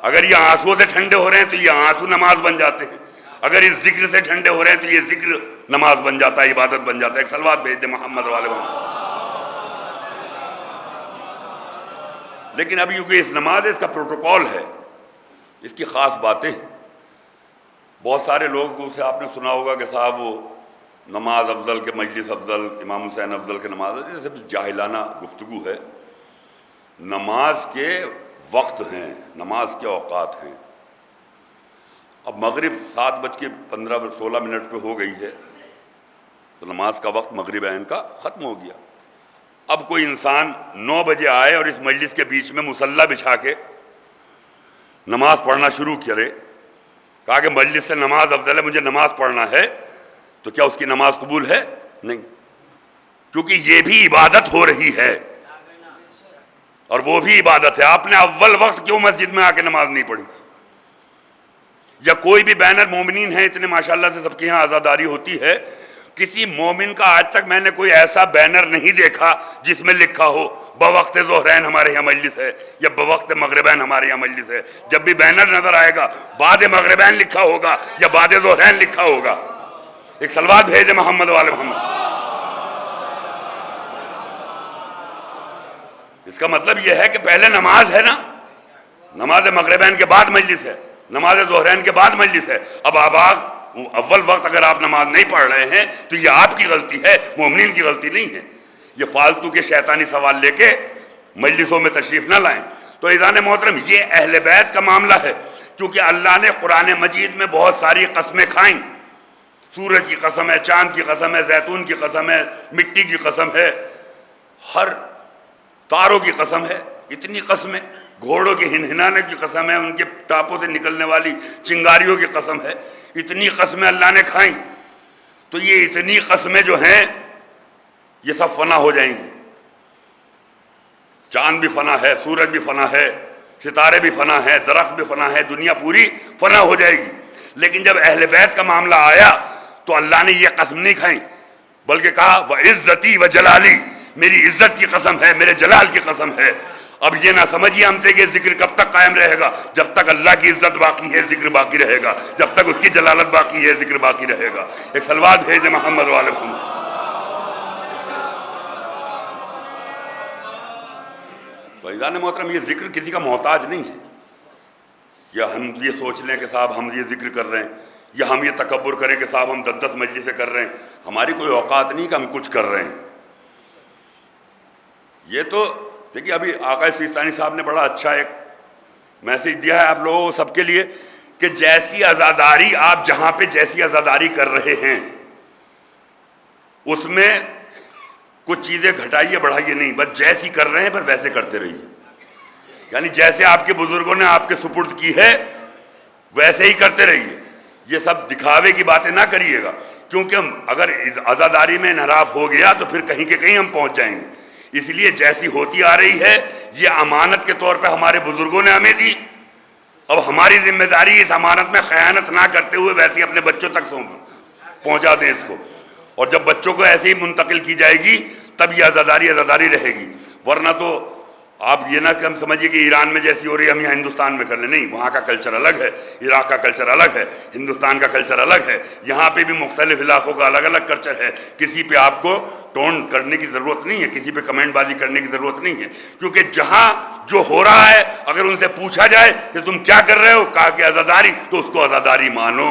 Speaker 9: اگر یہ آنسوؤں سے ٹھنڈے ہو رہے ہیں تو یہ آنسو نماز بن جاتے ہیں. اگر اس ذکر سے ٹھنڈے ہو رہے ہیں تو یہ ذکر نماز بن جاتا ہے، عبادت بن جاتا ہے. ایک صلوات بھیج دے محمد علیہ وسلم. لیکن اب یہ اس نماز اس کا پروٹوکول ہے، اس کی خاص باتیں ہیں. بہت سارے لوگوں سے آپ نے سنا ہوگا کہ صاحب وہ نماز افضل کے مجلس افضل، امام حسین افضل کے نماز، یہ سب جاہلانہ گفتگو ہے. نماز کے وقت ہیں، نماز کے اوقات ہیں. اب مغرب 7:15-16 پہ ہو گئی ہے تو نماز کا وقت مغرب عین کا ختم ہو گیا. اب کوئی انسان 9 بجے آئے اور اس مجلس کے بیچ میں مصلی بچھا کے نماز پڑھنا شروع کرے، کہا کہ مجلس سے نماز افضل ہے، مجھے نماز پڑھنا ہے، تو کیا اس کی نماز قبول ہے؟ نہیں، کیونکہ یہ بھی عبادت ہو رہی ہے اور وہ بھی عبادت ہے۔ آپ نے اول وقت کیوں مسجد میں آ کے نماز نہیں پڑھی؟ یا کوئی بھی بینر، مومنین ہیں اتنے ماشاءاللہ سے سب کے یہاں عزاداری ہوتی ہے، کسی مومن کا آج تک میں نے کوئی ایسا بینر نہیں دیکھا جس میں لکھا ہو بوقت ظہرین ہمارے یہاں مجلس ہے یا بوقت مغربین ہمارے یہاں مجلس ہے۔ جب بھی بینر نظر آئے گا بعد مغربین لکھا ہوگا یا بعد ظہرین لکھا ہوگا۔ ایک صلوات بھیجے محمد والے محمد۔ اس کا مطلب یہ ہے کہ پہلے نماز ہے نا، نماز مغربین کے بعد مجلس ہے، نماز ظہرین کے بعد مجلس ہے۔ اب آپ اول وقت اگر آپ نماز نہیں پڑھ رہے ہیں تو یہ آپ کی غلطی ہے، مومنین کی غلطی نہیں ہے۔ یہ فالتو کے شیطانی سوال لے کے مجلسوں میں تشریف نہ لائیں۔ تو عزیزان محترم، یہ اہل بیت کا معاملہ ہے، کیونکہ اللہ نے قرآن مجید میں بہت ساری قسمیں کھائیں۔ سورج کی قسم ہے، چاند کی قسم ہے، زیتون کی قسم ہے، مٹی کی قسم ہے، ہر تاروں کی قسم ہے، اتنی قسمیں، گھوڑوں کے ہنہنانے کی قسم ہے، ان کے ٹاپوں سے نکلنے والی چنگاریوں کی قسم ہے، اتنی قسمیں اللہ نے کھائیں۔ تو یہ اتنی قسمیں جو ہیں یہ سب فنا ہو جائیں گی۔ چاند بھی فنا ہے، سورج بھی فنا ہے، ستارے بھی فنا ہے، درخت بھی فنا ہے، دنیا پوری فنا ہو جائے گی۔ لیکن جب اہل بیت کا معاملہ آیا تو اللہ نے یہ قسم نہیں کھائیں، بلکہ کہا وَعِزَّتِي وَجَلَالِي، میری عزت کی قسم ہے، میرے جلال کی قسم ہے۔ اب یہ نہ سمجھیے ہم سے کہ ذکر کب تک قائم رہے گا، جب تک اللہ کی عزت باقی ہے ذکر باقی رہے گا، جب تک اس کی جلالت باقی ہے ذکر باقی رہے گا۔ ایک صلوات بھیجے محمد والے محمد۔ فیضان محترم، یہ ذکر کسی کا محتاج نہیں ہے، یا ہم یہ سوچ لیں کہ صاحب ہم یہ ذکر کر رہے ہیں، یا ہم یہ تکبر کریں کہ صاحب ہم 10 مجلسیں کر رہے ہیں، ہماری کوئی اوقات نہیں کہ ہم کچھ کر رہے ہیں۔ یہ تو دیکھیے ابھی آقا سیستانی صاحب نے بڑا اچھا ایک میسیج دیا ہے آپ لوگوں سب کے لیے کہ جیسی عزاداری آپ جہاں پہ جیسی عزاداری کر رہے ہیں اس میں کچھ چیزیں گھٹائیے بڑھائیے نہیں، بس جیسی کر رہے ہیں بس ویسے کرتے رہیے، یعنی جیسے آپ کے بزرگوں نے آپ کے سپرد کی ہے ویسے ہی کرتے رہیے۔ یہ سب دکھاوے کی باتیں نہ کریے گا، کیونکہ ہم اگر عزاداری میں انحراف ہو گیا تو پھر کہیں کے کہیں ہم پہنچ جائیں گے۔ اس لیے جیسی ہوتی آ رہی ہے یہ امانت کے طور پہ ہمارے بزرگوں نے ہمیں دی، اب ہماری ذمہ داری اس امانت میں خیانت نہ کرتے ہوئے ویسے اپنے بچوں تک پہنچا دیں اس کو، اور جب بچوں کو ایسے ہی منتقل کی جائے گی تب یہ عزاداری رہے گی۔ ورنہ تو آپ یہ نہ کہ ہم سمجھیے کہ ایران میں جیسی ہو رہی ہے ہم یہاں ہندوستان میں کر لیں، نہیں، وہاں کا کلچر الگ ہے، عراق کا کلچر الگ ہے، ہندوستان کا کلچر الگ ہے، یہاں پہ بھی مختلف علاقوں کا الگ الگ کلچر ہے۔ کسی پہ آپ کو ٹون کرنے کی ضرورت نہیں ہے، کسی پہ کمنٹ بازی کرنے کی ضرورت نہیں ہے، کیونکہ جہاں جو ہو رہا ہے اگر ان سے پوچھا جائے کہ تم کیا کر رہے ہو، کہا کہ عزاداری، تو اس کو عزاداری مانو،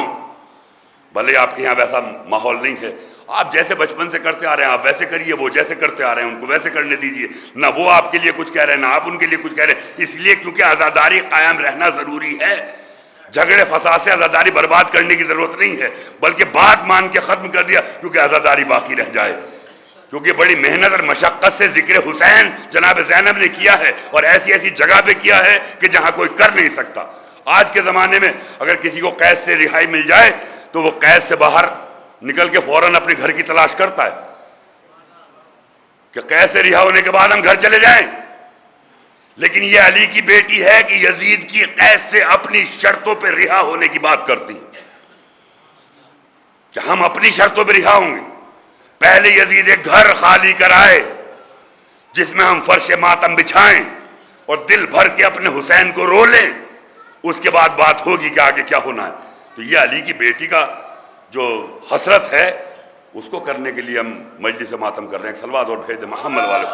Speaker 9: بھلے آپ کے یہاں ویسا ماحول نہیں ہے۔ آپ جیسے بچپن سے کرتے آ رہے ہیں آپ ویسے کریے، وہ جیسے کرتے آ رہے ہیں ان کو ویسے کرنے دیجئے، نہ وہ آپ کے لیے کچھ کہہ رہے ہیں نہ آپ ان کے لیے کچھ کہہ رہے ہیں، اس لیے کیونکہ عزاداری قائم رہنا ضروری ہے۔ جھگڑے فساد سے عزاداری برباد کرنے کی ضرورت نہیں ہے، بلکہ بات مان کے ختم کر دیا کیونکہ عزاداری باقی رہ جائے، کیونکہ بڑی محنت اور مشقت سے ذکر حسین جناب زینب نے کیا ہے، اور ایسی ایسی جگہ پہ کیا ہے کہ جہاں کوئی کر نہیں سکتا۔ آج کے زمانے میں اگر کسی کو قید سے رہائی مل جائے تو وہ قید سے باہر نکل کے فوراً اپنے گھر کی تلاش کرتا ہے کہ قید سے رہا ہونے کے بعد ہم گھر چلے جائیں، لیکن یہ علی کی بیٹی ہے کہ یزید کی قید سے اپنی شرطوں پہ رہا ہونے کی بات کرتی کہ ہم اپنی شرطوں پہ رہا ہوں گے۔ پہلے یزید ایک گھر خالی کرائے جس میں ہم فرش ماتم بچھائیں اور دل بھر کے اپنے حسین کو رو لیں، اس کے بعد بات ہوگی کہ آگے کیا ہونا ہے۔ تو یہ علی کی بیٹی کا جو حسرت ہے اس کو کرنے کے لیے ہم مجلس ماتم کر رہے ہیں۔ صلوات اور بھیج محمد والے۔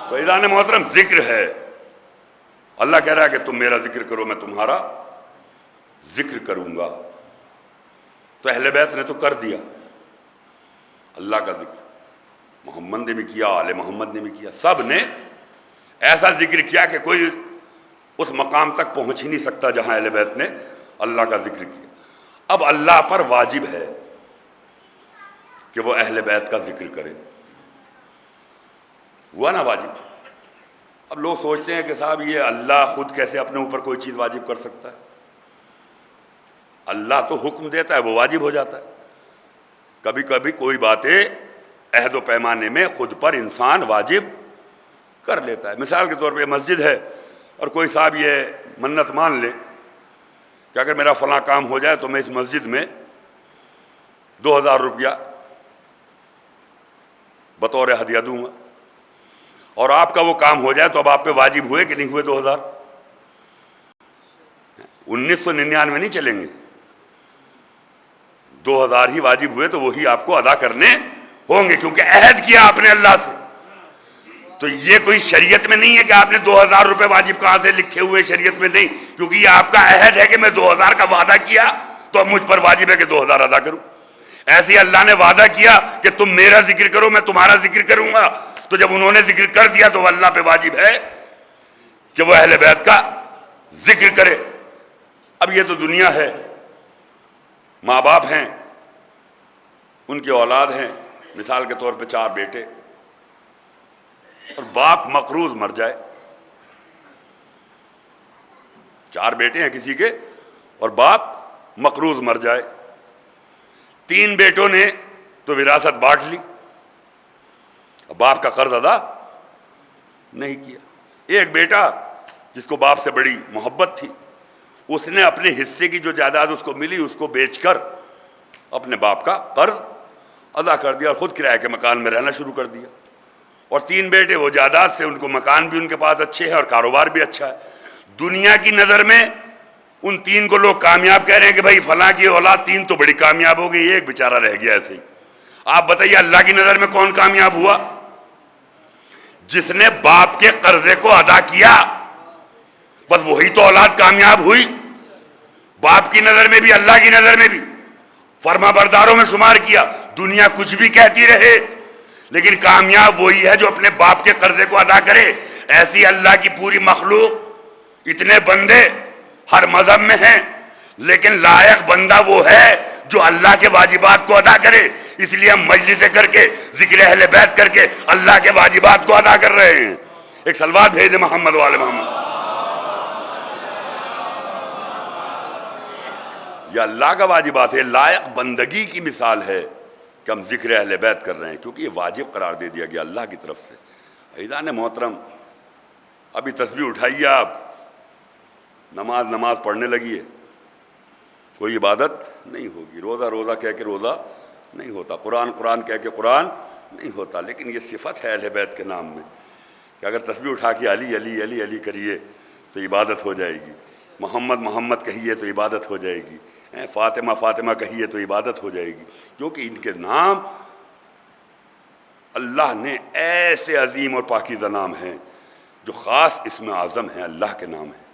Speaker 9: فیضان محترم، ذکر ہے، اللہ کہہ رہا ہے کہ تم میرا ذکر کرو میں تمہارا ذکر کروں گا۔ تو اہل بیت نے تو کر دیا اللہ کا ذکر، محمد نے بھی کیا، آل محمد نے بھی کیا، سب نے ایسا ذکر کیا کہ کوئی اس مقام تک پہنچ ہی نہیں سکتا جہاں اہل بیت نے اللہ کا ذکر کیا۔ اب اللہ پر واجب ہے کہ وہ اہل بیت کا ذکر کرے. ہوا نا واجب. اب لوگ سوچتے ہیں کہ صاحب یہ اللہ خود کیسے اپنے اوپر کوئی چیز واجب کر سکتا ہے؟ اللہ تو حکم دیتا ہے، وہ واجب ہو جاتا ہے. کبھی کبھی کوئی باتیں عہد و پیمانے میں خود پر انسان واجب کر لیتا ہے. مثال کے طور پہ مسجد ہے اور کوئی صاحب یہ منت مان لے کہ اگر میرا فلاں کام ہو جائے تو میں اس مسجد میں 2000 روپیہ بطور ہدیہ دوں گا، اور آپ کا وہ کام ہو جائے تو اب آپ پہ واجب ہوئے کہ نہیں ہوئے 2000؟ 1999 نہیں چلیں گے، 2000 ہی واجب ہوئے تو وہی آپ کو ادا کرنے ہوں گے، کیونکہ عہد کیا آپ نے اللہ سے. تو یہ کوئی شریعت میں نہیں ہے کہ آپ نے 2000 روپے واجب کہاں سے لکھے ہوئے، شریعت میں نہیں، کیونکہ یہ آپ کا عہد ہے کہ میں 2000 کا وعدہ کیا تو اب مجھ پر واجب ہے کہ 2000 ادا کروں. ایسے ہی اللہ نے وعدہ کیا کہ تم میرا ذکر کرو میں تمہارا ذکر کروں گا، تو جب انہوں نے ذکر کر دیا تو اللہ پہ واجب ہے کہ وہ اہل بیت کا ذکر کرے. اب یہ تو دنیا ہے، ماں باپ ہیں، ان کی اولاد ہیں، مثال کے طور پہ 4 بیٹے، اور باپ مقروض مر جائے. 4 بیٹے ہیں کسی کے اور باپ مقروض مر جائے. 3 بیٹوں نے تو وراثت بانٹ لی، باپ کا قرض ادا نہیں کیا. ایک بیٹا جس کو باپ سے بڑی محبت تھی، اس نے اپنے حصے کی جو جائیداد اس کو ملی اس کو بیچ کر اپنے باپ کا قرض ادا کر دیا اور خود کرائے کے مکان میں رہنا شروع کر دیا. اور 3 بیٹے وہ جائیداد سے، ان کو مکان بھی ان کے پاس اچھے ہیں اور کاروبار بھی اچھا ہے. دنیا کی نظر میں ان 3 کو لوگ کامیاب کہہ رہے ہیں کہ بھائی فلاں کی اولاد 3 تو بڑی کامیاب ہو گئی، ایک بیچارہ رہ گیا ایسے ہی. آپ بتائیے اللہ کی نظر میں کون کامیاب ہوا؟ جس نے باپ کے قرضے کو ادا کیا، بس وہی تو اولاد کامیاب ہوئی. باپ کی نظر میں بھی اللہ کی نظر میں بھی فرما برداروں میں شمار کیا. دنیا کچھ بھی کہتی رہے لیکن کامیاب وہی ہے جو اپنے باپ کے قرضے کو ادا کرے. ایسی اللہ کی پوری مخلوق، اتنے بندے ہر مذہب میں ہیں، لیکن لائق بندہ وہ ہے جو اللہ کے واجبات کو ادا کرے. اس لیے ہم مجلسیں کر کے ذکر اہل بیت کر کے اللہ کے واجبات کو ادا کر رہے ہیں. ایک صلوات بھیج دیں محمد والے محمد. یہ اللہ کا واجبات ہے، لائق بندگی کی مثال ہے کہ ہم ذکر اہل بیت کر رہے ہیں، کیونکہ یہ واجب قرار دے دیا گیا اللہ کی طرف سے. عزیزان محترم، ابھی تسبیح اٹھائیے، آپ نماز پڑھنے لگیے، کوئی عبادت نہیں ہوگی. روزہ کہہ کے روزہ نہیں ہوتا، قرآن کہہ کے قرآن نہیں ہوتا. لیکن یہ صفت ہے اہل بیت کے نام میں کہ اگر تسبیح اٹھا کے علی علی علی علی کریے تو عبادت ہو جائے گی، محمد کہیے تو عبادت ہو جائے گی، فاطمہ کہیے تو عبادت ہو جائے گی. کیونکہ ان کے نام اللہ نے ایسے عظیم اور پاکیزہ نام ہیں جو خاص اسم اعظم ہیں، اللہ کے نام ہیں.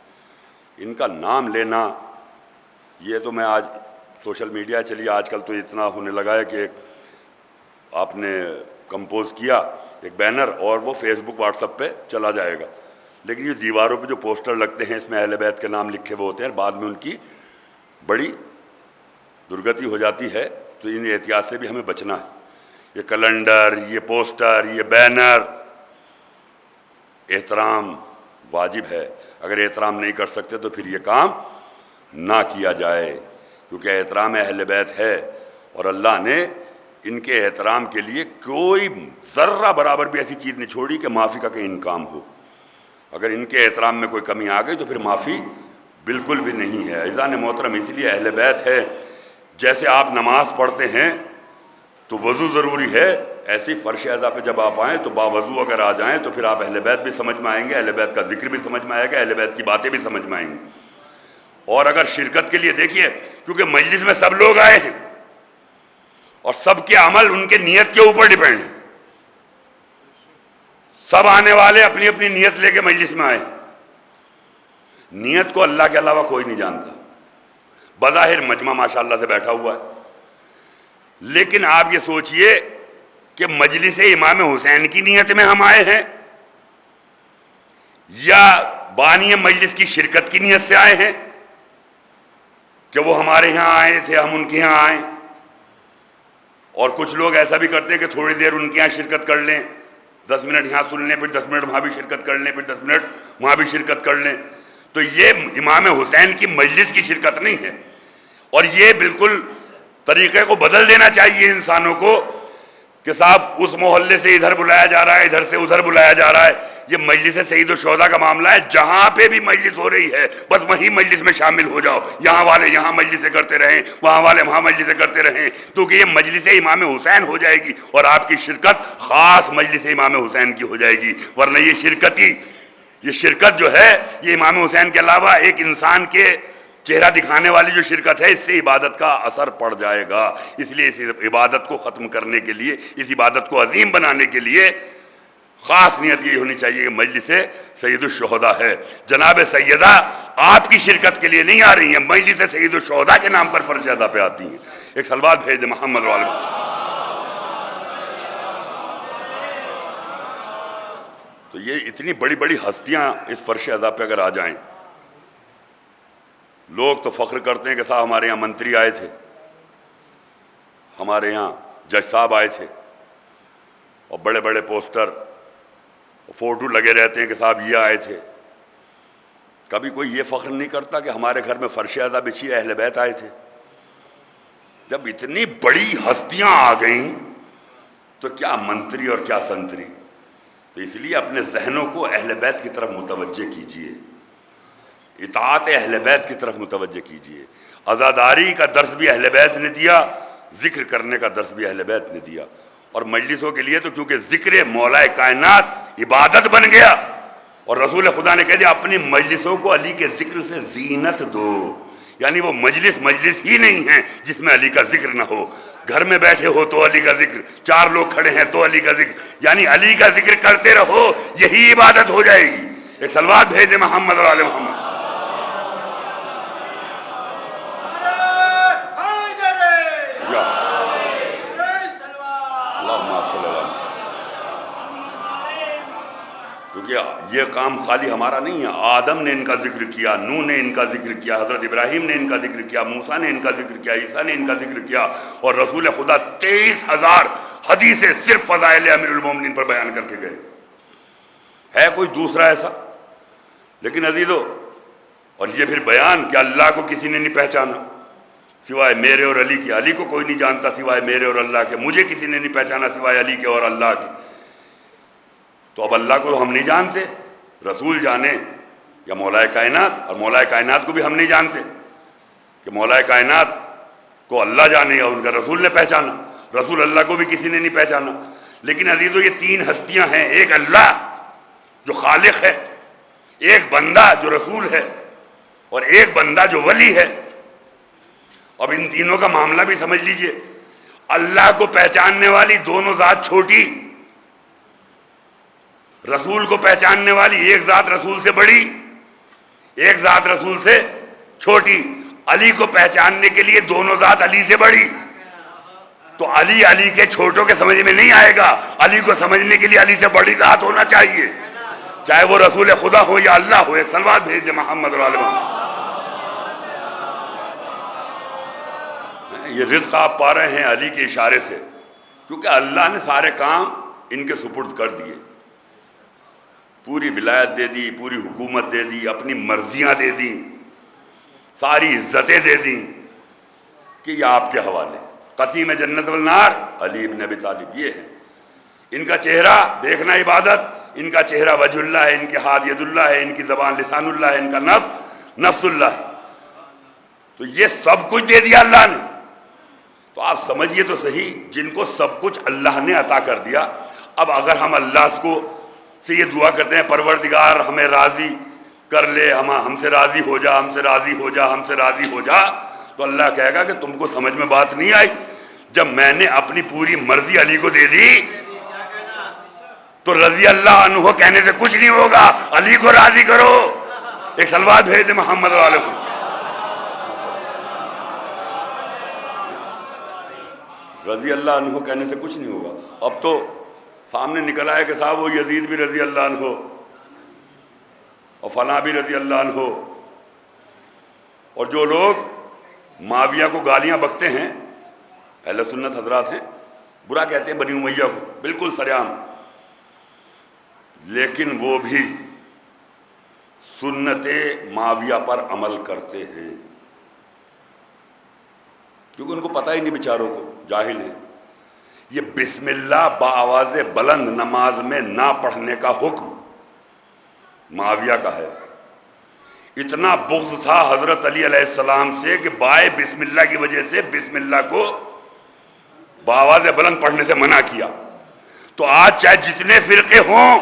Speaker 9: ان کا نام لینا، یہ تو میں آج سوشل میڈیا چلی آج کل تو اتنا ہونے لگا ہے کہ آپ نے کمپوز کیا ایک بینر اور وہ فیس بک واٹس ایپ پہ چلا جائے گا، لیکن یہ دیواروں پہ جو پوسٹر لگتے ہیں اس میں اہل بیت کے نام لکھے ہوئے ہوتے ہیں، بعد میں ان کی بڑی درگتی ہو جاتی ہے. تو ان احتیاط سے بھی ہمیں بچنا ہے. یہ کیلنڈر، یہ پوسٹر، یہ بینر، احترام واجب ہے. اگر احترام نہیں کر سکتے تو پھر یہ کام نہ کیا جائے، کیونکہ احترام اہل بیت ہے اور اللہ نے ان کے احترام کے لیے کوئی ذرہ برابر بھی ایسی چیز نہیں چھوڑی کہ معافی کا کہیں انکام ہو. اگر ان کے احترام میں کوئی کمی آ گئی تو پھر معافی بالکل بھی نہیں ہے. عزیزان محترم، اس لیے اہل بیت ہے. جیسے آپ نماز پڑھتے ہیں تو وضو ضروری ہے، ایسی فرش اعضاء پہ جب آپ آئیں تو باوضو اگر آ جائیں تو پھر آپ اہل بیت بھی سمجھ میں آئیں گے، اہل بیت کا ذکر بھی سمجھ میں آئے گا، اہل بیت کی باتیں بھی سمجھ میں آئیں گی. اور اگر شرکت کے لیے دیکھیے، کیونکہ مجلس میں سب لوگ آئے ہیں اور سب کے عمل ان کے نیت کے اوپر ڈیپینڈ ہے. سب آنے والے اپنی اپنی نیت لے کے مجلس میں آئے. نیت کو اللہ کے علاوہ کوئی نہیں جانتا. بظاہر مجمع ماشاءاللہ سے بیٹھا ہوا ہے، لیکن آپ یہ سوچئے کہ مجلس امام حسین کی نیت میں ہم آئے ہیں یا بانی مجلس کی شرکت کی نیت سے آئے ہیں کہ وہ ہمارے یہاں آئے تھے ہم ان کے یہاں آئے. اور کچھ لوگ ایسا بھی کرتے ہیں کہ تھوڑی دیر ان کے یہاں شرکت کر لیں، 10 منٹ یہاں سن لیں، پھر 10 منٹ وہاں بھی شرکت کر لیں، پھر 10 منٹ وہاں بھی شرکت کر لیں. تو یہ امام حسین کی مجلس کی شرکت نہیں ہے. اور یہ بالکل طریقے کو بدل دینا چاہیے انسانوں کو کہ صاحب اس محلے سے ادھر بلایا جا رہا ہے، ادھر سے ادھر بلایا جا رہا ہے. یہ مجلس سید الشہداء کا معاملہ ہے، جہاں پہ بھی مجلس ہو رہی ہے بس وہیں مجلس میں شامل ہو جاؤ. یہاں والے یہاں مجلسیں کرتے رہیں، وہاں والے وہاں مجلسیں کرتے رہیں، کیونکہ یہ مجلس امام حسین ہو جائے گی اور آپ کی شرکت خاص مجلس امام حسین کی ہو جائے گی. ورنہ یہ شرکت جو ہے یہ امام حسین کے علاوہ ایک انسان کے چہرہ دکھانے والی جو شرکت ہے، اس سے عبادت کا اثر پڑ جائے گا. اس لیے اس عبادت کو ختم کرنے کے لیے، اس عبادت کو عظیم بنانے کے لیے خاص نیت یہ ہونی چاہیے کہ مجلس سید الشہداء ہے. جناب سیدہ آپ کی شرکت کے لیے نہیں آ رہی ہیں، مجلس سید الشہداء کے نام پر فرش ادا پہ آتی ہیں. ایک صلوات بھیج دیں محمد والے. تو یہ اتنی بڑی بڑی ہستیاں اس فرش ادا پہ اگر آ جائیں، لوگ تو فخر کرتے ہیں کہ صاحب ہمارے یہاں منتری آئے تھے، ہمارے یہاں جج صاحب آئے تھے، اور بڑے بڑے پوسٹر فوٹو لگے رہتے ہیں کہ صاحب یہ آئے تھے. کبھی کوئی یہ فخر نہیں کرتا کہ ہمارے گھر میں فرش ادا بچھی اہل بیت آئے تھے؟ جب اتنی بڑی ہستیاں آ گئیں تو کیا منتری اور کیا سنتری. تو اس لیے اپنے ذہنوں کو اہل بیت کی طرف متوجہ کیجئے، اطاعت اہل بیت کی طرف متوجہ کیجئے. عزاداری کا درس بھی اہل بیت نے دیا، ذکر کرنے کا درس بھی اہل بیت نے دیا. اور مجلسوں کے لیے تو کیونکہ ذکر مولا کائنات عبادت بن گیا، اور رسول خدا نے کہہ دیا اپنی مجلسوں کو علی کے ذکر سے زینت دو. یعنی وہ مجلس ہی نہیں ہے جس میں علی کا ذکر نہ ہو. گھر میں بیٹھے ہو تو علی کا ذکر، 4 لوگ کھڑے ہیں تو علی کا ذکر، یعنی علی کا ذکر کرتے رہو، یہی عبادت ہو جائے گی. ایک صلوات بھیج دیں محمد اور آل محمد. کیونکہ یہ کام خالی ہمارا نہیں ہے. آدم نے ان کا ذکر کیا، نوح نے ان کا ذکر کیا، حضرت ابراہیم نے ان کا ذکر کیا، موسیٰ نے ان کا ذکر کیا، عیسیٰ نے ان کا ذکر کیا، اور رسول خدا 23,000 حدیثیں صرف فضائل امیر المومنین پر بیان کر کے گئے. ہے کوئی دوسرا ایسا؟ لیکن عزیزو، اور یہ پھر بیان کہ اللہ کو کسی نے نہیں پہچانا سوائے میرے اور علی کے. علی کو کوئی نہیں جانتا سوائے میرے اور اللہ کے. مجھے کسی نے نہیں پہچانا سوائے علی کے اور اللہ کے. تو اب اللہ کو ہم نہیں جانتے، رسول جانے یا مولا کائنات. اور مولا کائنات کو بھی ہم نہیں جانتے کہ مولا کائنات کو اللہ جانے یا ان کا رسول نے پہچانا. رسول اللہ کو بھی کسی نے نہیں پہچانا. لیکن عزیزو یہ 3 ہستیاں ہیں، ایک اللہ جو خالق ہے، ایک بندہ جو رسول ہے، اور ایک بندہ جو ولی ہے. اب ان تینوں کا معاملہ بھی سمجھ لیجئے. اللہ کو پہچاننے والی دونوں ذات چھوٹی، رسول کو پہچاننے والی ایک ذات رسول سے بڑی، ایک ذات رسول سے چھوٹی. علی کو پہچاننے کے لیے دونوں ذات علی سے بڑی. تو علی کے چھوٹوں کے سمجھ میں نہیں آئے گا. علی کو سمجھنے کے لیے علی سے بڑی ذات ہونا چاہیے، چاہے وہ رسول خدا ہو یا اللہ ہو. ایک صلوات بھیج دے محمد اور آل محمد. یہ رزق آپ پا رہے ہیں علی کے اشارے سے، کیونکہ اللہ نے سارے کام ان کے سپرد کر دیے. پوری ولایت دے دی، پوری حکومت دے دی، اپنی مرضیاں دے دی، ساری عزتیں دے دی کہ یہ آپ کے حوالے. قسیم جنت والنار علی ابن ابی طالب یہ ہے. ان کا چہرہ دیکھنا عبادت، ان کا چہرہ وجہ اللہ ہے، ان کے ہاتھ ید اللہ ہے، ان کی زبان لسان اللہ ہے، ان کا نفس نفس اللہ ہے. تو یہ سب کچھ دے دیا اللہ نے. تو آپ سمجھیے تو صحیح، جن کو سب کچھ اللہ نے عطا کر دیا. اب اگر ہم اللہ کو سے یہ دعا کرتے ہیں پروردگار ہمیں راضی کر لے، ہم سے راضی ہو جا، ہم سے راضی ہو جا، ہم سے راضی ہو جا، تو اللہ کہے گا کہ تم کو سمجھ میں بات نہیں آئی. جب میں نے اپنی پوری مرضی علی کو دے دی تو رضی اللہ عنہ کہنے سے کچھ نہیں ہوگا، علی کو راضی کرو. ایک صلوات بھیج دے محمد علیہ وسلم. رضی اللہ عنہ کہنے سے کچھ نہیں ہوگا. اب تو سامنے نکل آئے کہ صاحب وہ یزید بھی رضی اللہ عنہ اور فلاں بھی رضی اللہ عنہ. اور جو لوگ معاویہ کو گالیاں بکتے ہیں، اہل سنت حضرات ہیں، برا کہتے ہیں بنی امیہ کو بالکل سریعام، لیکن وہ بھی سنت معاویہ پر عمل کرتے ہیں، کیونکہ ان کو پتہ ہی نہیں بیچاروں کو، جاہل ہیں۔ یہ بسم اللہ بآواز بلند نماز میں نہ پڑھنے کا حکم معاویہ کا ہے۔ اتنا بغض تھا حضرت علی علیہ السلام سے کہ بائے بسم اللہ کی وجہ سے بسم اللہ کو بآواز بلند پڑھنے سے منع کیا۔ تو آج چاہے جتنے فرقے ہوں،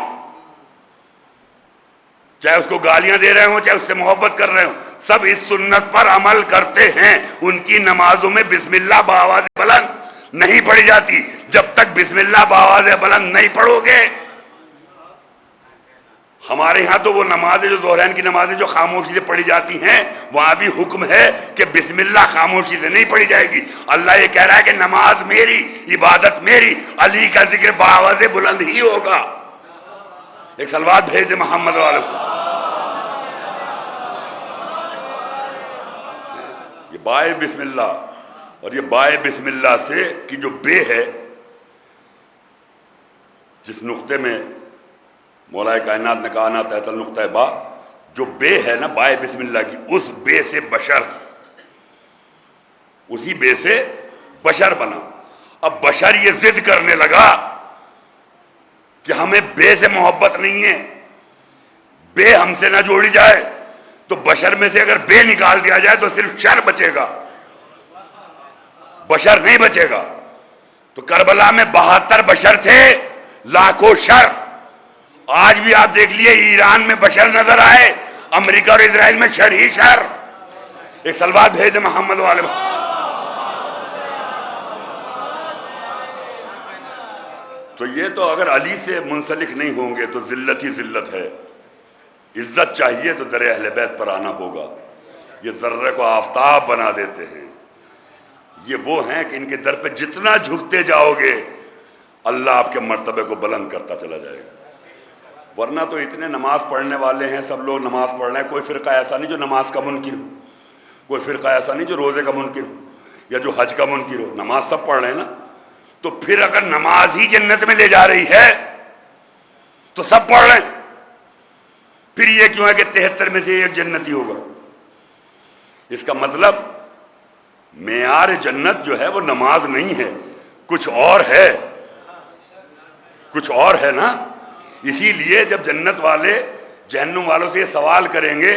Speaker 9: چاہے اس کو گالیاں دے رہے ہوں، چاہے اس سے محبت کر رہے ہوں، سب اس سنت پر عمل کرتے ہیں۔ ان کی نمازوں میں بسم اللہ بآواز بلند نہیں پڑھی جاتی۔ جب تک بسم اللہ بآواز بلند نہیں پڑھو گے، ہمارے ہاں تو وہ نمازیں جو ظہرین کی نمازیں جو خاموشی سے پڑھی جاتی ہیں، وہاں بھی حکم ہے کہ بسم اللہ خاموشی سے نہیں پڑھی جائے گی۔ اللہ یہ کہہ رہا ہے کہ نماز میری، عبادت میری، علی کا ذکر بآواز بلند ہی ہوگا۔ ایک صلوات بھیج دے محمد والوں کو۔ یہ بائے بسم اللہ، اور یہ بائے بسم اللہ سے کی جو بے ہے، جس نقطے میں مولا کائنات نے کہا نا تحت النقطہ با، جو بے ہے نا بائے بسم اللہ کی، اس بے سے بشر، اسی بے سے بشر بنا۔ اب بشر یہ ضد کرنے لگا کہ ہمیں بے سے محبت نہیں ہے، بے ہم سے نہ جوڑی جائے، تو بشر میں سے اگر بے نکال دیا جائے تو صرف شر بچے گا، بشر نہیں بچے گا۔ تو کربلا میں 72 بشر تھے، لاکھوں شر۔ آج بھی آپ دیکھ لیے ایران میں بشر نظر آئے، امریکہ اور اسرائیل میں شر ہی شر۔ ایک صلوات بھیج دے محمد والے۔ تو یہ تو اگر علی سے منسلک نہیں ہوں گے تو ذلت ہی ذلت ہے۔ عزت چاہیے تو در اہل بیت پر آنا ہوگا۔ یہ ذرے کو آفتاب بنا دیتے ہیں۔ یہ وہ ہیں کہ ان کے در پہ جتنا جھکتے جاؤ گے اللہ آپ کے مرتبے کو بلند کرتا چلا جائے گا۔ ورنہ تو اتنے نماز پڑھنے والے ہیں، سب لوگ نماز پڑھ رہے ہیں، کوئی فرقہ ایسا نہیں جو نماز کا منکر ہو، کوئی فرقہ ایسا نہیں جو روزے کا منکر ہو یا جو حج کا منکر ہو، نماز سب پڑھ رہے ہیں نا۔ تو پھر اگر نماز ہی جنت میں لے جا رہی ہے تو سب پڑھ رہے ہیں، پھر یہ کیوں ہے کہ 73 میں سے ایک جنتی ہوگا؟ اس کا مطلب معیار جنت جو ہے وہ نماز نہیں ہے، کچھ اور ہے، کچھ اور ہے نا۔ اسی لیے جب جنت والے جہنم والوں سے یہ سوال کریں گے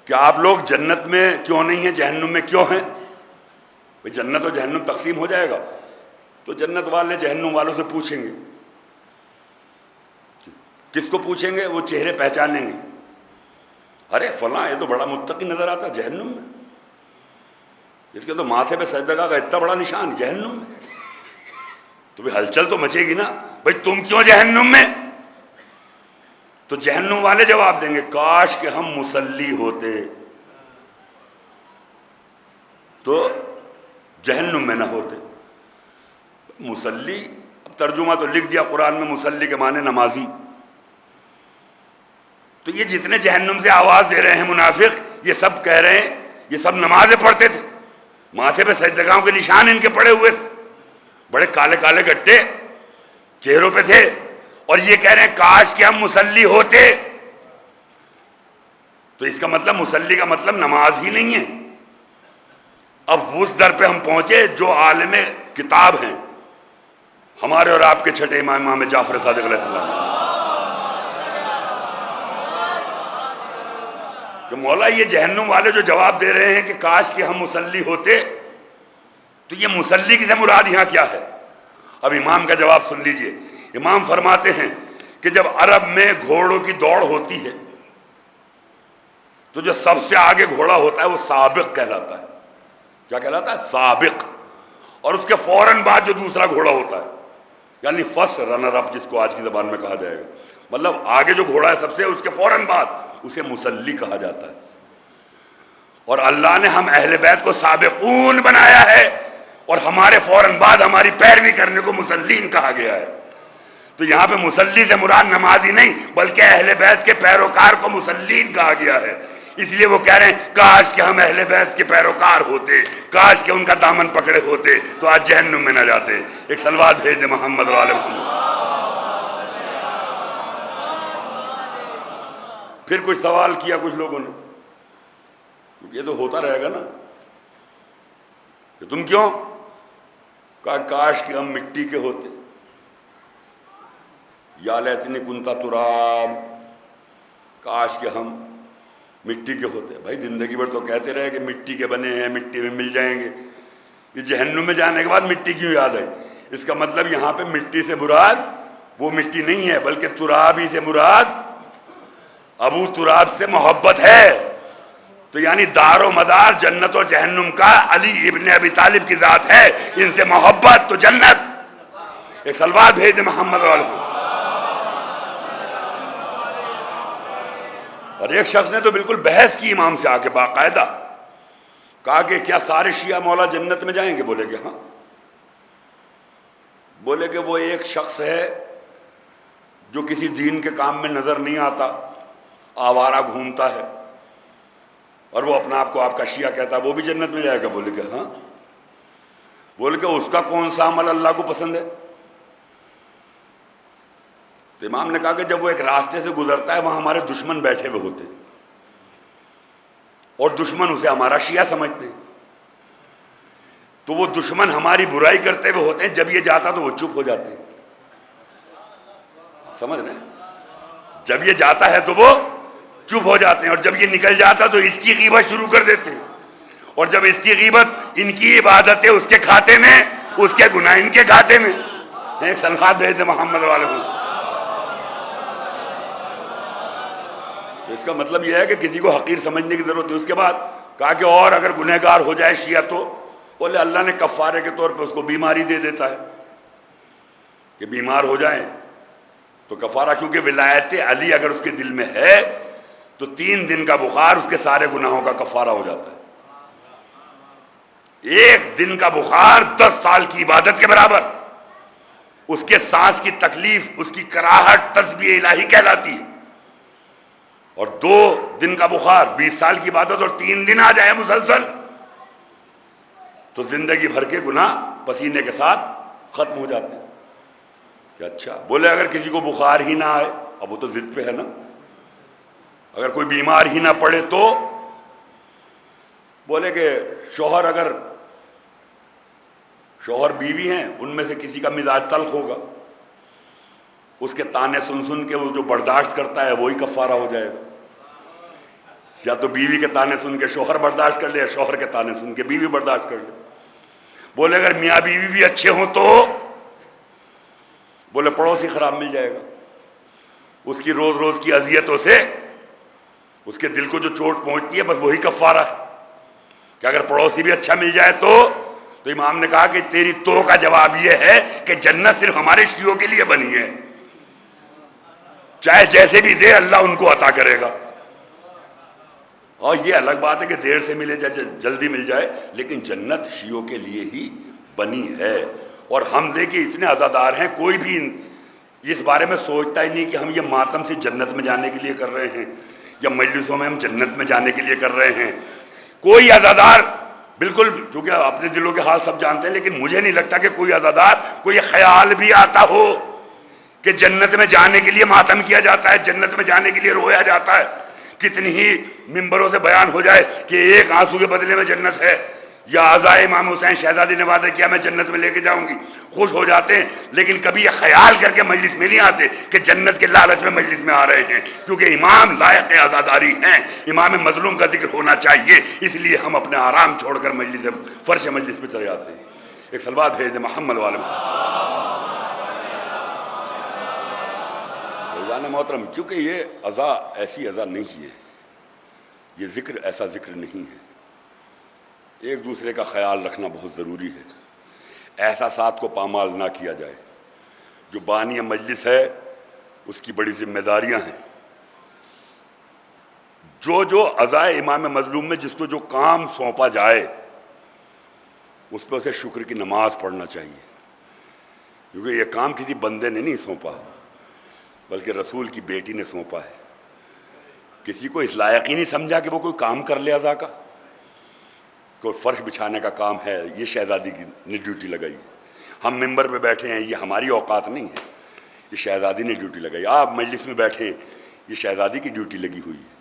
Speaker 9: کہ آپ لوگ جنت میں کیوں نہیں ہیں، جہنم میں کیوں ہیں، بھئی جنت و جہنم تقسیم ہو جائے گا، تو جنت والے جہنم والوں سے پوچھیں گے۔ کس کو پوچھیں گے؟ وہ چہرے پہچانیں گے، ارے فلاں یہ تو بڑا متقی نظر آتا ہے جہنم میں، اس کے تو ماتھے پہ سجدہ کا اتنا بڑا نشان جہنم میں، تو بھی ہلچل تو مچے گی نا، بھئی تم کیوں جہنم میں؟ تو جہنم والے جواب دیں گے کاش کہ ہم مصلی ہوتے تو جہنم میں نہ ہوتے۔ مصلی، اب ترجمہ تو لکھ دیا قرآن میں، مصلی کے معنی نمازی۔ تو یہ جتنے جہنم سے آواز دے رہے ہیں منافق، یہ سب کہہ رہے ہیں یہ سب نمازیں پڑھتے تھے، ماتھے پہ سجدگاہوں کے نشان ان کے پڑے ہوئے تھے، بڑے کالے کالے گٹے چہروں پہ تھے، اور یہ کہہ رہے ہیں کاش کہ ہم مصلی ہوتے۔ تو اس کا مطلب مصلی کا مطلب نماز ہی نہیں ہے۔ اب اس در پہ ہم پہنچے جو عالم کتاب ہیں، ہمارے اور آپ کے چھٹے امام جعفر صادق علیہ السلام، کہ مولا یہ جہنم والے جو جواب دے رہے ہیں کہ کاش کہ ہم مصلی ہوتے، تو یہ مصلی کی سے مراد یہاں کیا ہے؟ اب امام کا جواب سن لیجئے۔ امام فرماتے ہیں کہ جب عرب میں گھوڑوں کی دوڑ ہوتی ہے تو جو سب سے آگے گھوڑا ہوتا ہے وہ سابق کہلاتا ہے۔ کیا کہلاتا ہے؟ سابق۔ اور اس کے فوراً بعد جو دوسرا گھوڑا ہوتا ہے، یعنی فرسٹ رنر اپ جس کو آج کی زبان میں کہا جائے گا، مطلب آگے جو گھوڑا ہے سب سے، اس کے فوراً بعد اسے مصلی کہا جاتا ہے۔ اور اللہ نے ہم اہل بیت کو سابقون بنایا ہے، اور ہمارے فوراً بعد ہماری پیروی کرنے کو مصلین کہا گیا ہے۔ تو یہاں پہ مصلی سے مراد نمازی نہیں بلکہ اہل بیت کے پیروکار کو مصلین کہا گیا ہے۔ اس لیے وہ کہہ رہے ہیں کاش کہ ہم اہل بیت کے پیروکار ہوتے، کاش کہ ان کا دامن پکڑے ہوتے تو آج جہنم میں نہ جاتے۔ ایک صلوات بھیج دے محمد وعلی محمد۔ پھر کچھ سوال کیا کچھ لوگوں نے، یہ تو ہوتا رہے گا نا کہ تم کیوں؟ کہا کاش کہ ہم مٹی کے ہوتے، یا لیتنی کنتا تراب، کاش کہ ہم مٹی کے ہوتے۔ بھائی زندگی بھر تو کہتے رہے کہ مٹی کے بنے ہیں، مٹی میں مل جائیں گے، یہ جہنم میں جانے کے بعد مٹی کیوں یاد ہے؟ اس کا مطلب یہاں پہ مٹی سے مراد وہ مٹی نہیں ہے، بلکہ تراب ہی سے مراد ابو تراب سے محبت ہے۔ تو یعنی دار و مدار جنت و جہنم کا علی ابن ابی طالب کی ذات ہے، ان سے محبت تو جنت۔ ایک صلوات بھیج دے محمد والے۔ اور ایک شخص نے تو بالکل بحث کی امام سے آ کے باقاعدہ، کہا کہ کیا سارے شیعہ مولا جنت میں جائیں گے؟ بولے کہ ہاں۔ بولے کہ وہ ایک شخص ہے جو کسی دین کے کام میں نظر نہیں آتا، آوارہ گھومتا ہے، اور وہ اپنا آپ کو آپ کا شیعہ کہتا ہے، وہ بھی جنت میں جائے گا؟ بولے کہ ہاں۔ بولے کہ اس کا کون سا عمل اللہ کو پسند ہے؟ تو امام نے کہا کہ جب وہ ایک راستے سے گزرتا ہے وہاں ہمارے دشمن بیٹھے ہوئے ہوتے ہیں، اور دشمن اسے ہمارا شیعہ سمجھتے ہیں، تو وہ دشمن ہماری برائی کرتے ہوئے ہوتے ہیں، جب یہ جاتا تو وہ چپ ہو جاتے ہیں۔ سمجھ رہے ہیں؟ جب یہ جاتا ہے تو وہ چپ ہو جاتے ہیں، اور جب یہ نکل جاتا تو اس کی غیبت شروع کر دیتے ہیں، اور جب اس کی غیبت، ان کی عبادتیں اس کے کھاتے میں، اس کے گناہ ان کے کھاتے میں۔ ایک صلوات بھیج دے محمد والے ہوں۔ اس کا مطلب یہ ہے کہ کسی کو حقیر سمجھنے کی ضرورت ہے۔ اس کے بعد کہا کہ اور اگر گنہگار ہو جائے شیعہ تو بولے اللہ نے کفارے کے طور پہ اس کو بیماری دے دیتا ہے کہ بیمار ہو جائیں تو کفارہ، کیونکہ ولایت علی اگر اس کے دل میں ہے تو 3 دن کا بخار اس کے سارے گناہوں کا کفارہ ہو جاتا ہے۔ 1 دن کا بخار 10 سال کی عبادت کے برابر، اس کے سانس کی تکلیف، اس کی کراہٹ تسبیح الہی کہلاتی ہے۔ اور 2 دن کا بخار 20 سال کی عبادت، اور 3 دن آ جائے مسلسل تو زندگی بھر کے گناہ پسینے کے ساتھ ختم ہو جاتے ہیں۔ کہ اچھا، بولے اگر کسی کو بخار ہی نہ آئے، اب وہ تو ضد پہ ہے نا، اگر کوئی بیمار ہی نہ پڑے تو بولے کہ شوہر بیوی ہیں، ان میں سے کسی کا مزاج تلخ ہوگا، اس کے تانے سن سن کے وہ جو برداشت کرتا ہے وہی کفارہ ہو جائے گا۔ یا تو بیوی کے تانے سن کے شوہر برداشت کر لے، یا شوہر کے تانے سن کے بیوی برداشت کر لے۔ بولے اگر میاں بیوی بھی اچھے ہوں تو بولے پڑوسی خراب مل جائے گا، اس کی روز روز کی اذیتوں سے اس کے دل کو جو چوٹ پہنچتی ہے بس وہی کفارہ ہے۔ کہ اگر پڑوسی بھی اچھا مل جائے تو امام نے کہا کہ تیری تو کا جواب یہ ہے کہ جنت صرف ہمارے شیعوں کے لیے بنی ہے، چاہے جیسے بھی دے اللہ ان کو عطا کرے گا۔ اور یہ الگ بات ہے کہ دیر سے ملے جائے جلدی مل جائے، لیکن جنت شیعوں کے لیے ہی بنی ہے۔ اور ہم دیکھیں اتنے عزادار ہیں، کوئی بھی اس بارے میں سوچتا ہی نہیں کہ ہم یہ ماتم سے جنت میں جانے کے لیے کر رہے ہیں، یا مجلسوں میں ہم جنت میں جانے کے لیے کر رہے ہیں۔ کوئی عزادار بالکل، چونکہ اپنے دلوں کے حال سب جانتے ہیں، لیکن مجھے نہیں لگتا کہ کوئی عزادار کو یہ خیال بھی آتا ہو کہ جنت میں جانے کے لیے ماتم کیا جاتا ہے، جنت میں جانے کے لیے رویا جاتا ہے۔ کتنی ہی ممبروں سے بیان ہو جائے کہ ایک آنسو کے بدلے میں جنت ہے، یا عزائے امام حسین شہزادی نے وعدہ کیا میں جنت میں لے کے جاؤں گی، خوش ہو جاتے ہیں، لیکن کبھی یہ خیال کر کے مجلس میں نہیں آتے کہ جنت کے لالچ میں مجلس میں آ رہے ہیں، کیونکہ امام لائق عزاداری ہیں، امام مظلوم کا ذکر ہونا چاہیے، اس لیے ہم اپنے آرام چھوڑ کر فرش مجلس میں چلے جاتے ہیں۔ ایک صلوات بھیج دیں محمد والے محترم، کیونکہ یہ عزا ایسی عزا نہیں ہے، یہ ذکر ایسا ذکر نہیں ہے، ایک دوسرے کا خیال رکھنا بہت ضروری ہے، احساسات کو پامال نہ کیا جائے۔ جو بانی مجلس ہے اس کی بڑی ذمہ داریاں ہیں، جو عزائے امام مظلوم میں جس کو جو کام سونپا جائے اس پہ اسے شکر کی نماز پڑھنا چاہیے، کیونکہ یہ کام کسی بندے نے نہیں سونپا بلکہ رسول کی بیٹی نے سونپا ہے۔ کسی کو اس لائق ہی نہیں سمجھا کہ وہ کوئی کام کر لے اذا کا. کوئی فرش بچھانے کا کام ہے، یہ شہزادی کی نے ڈیوٹی لگائی. ہم ممبر پہ بیٹھے ہیں، یہ ہماری اوقات نہیں ہے، یہ شہزادی نے ڈیوٹی لگائی. آپ مجلس میں بیٹھے ہیں، یہ شہزادی کی ڈیوٹی لگی ہوئی ہے.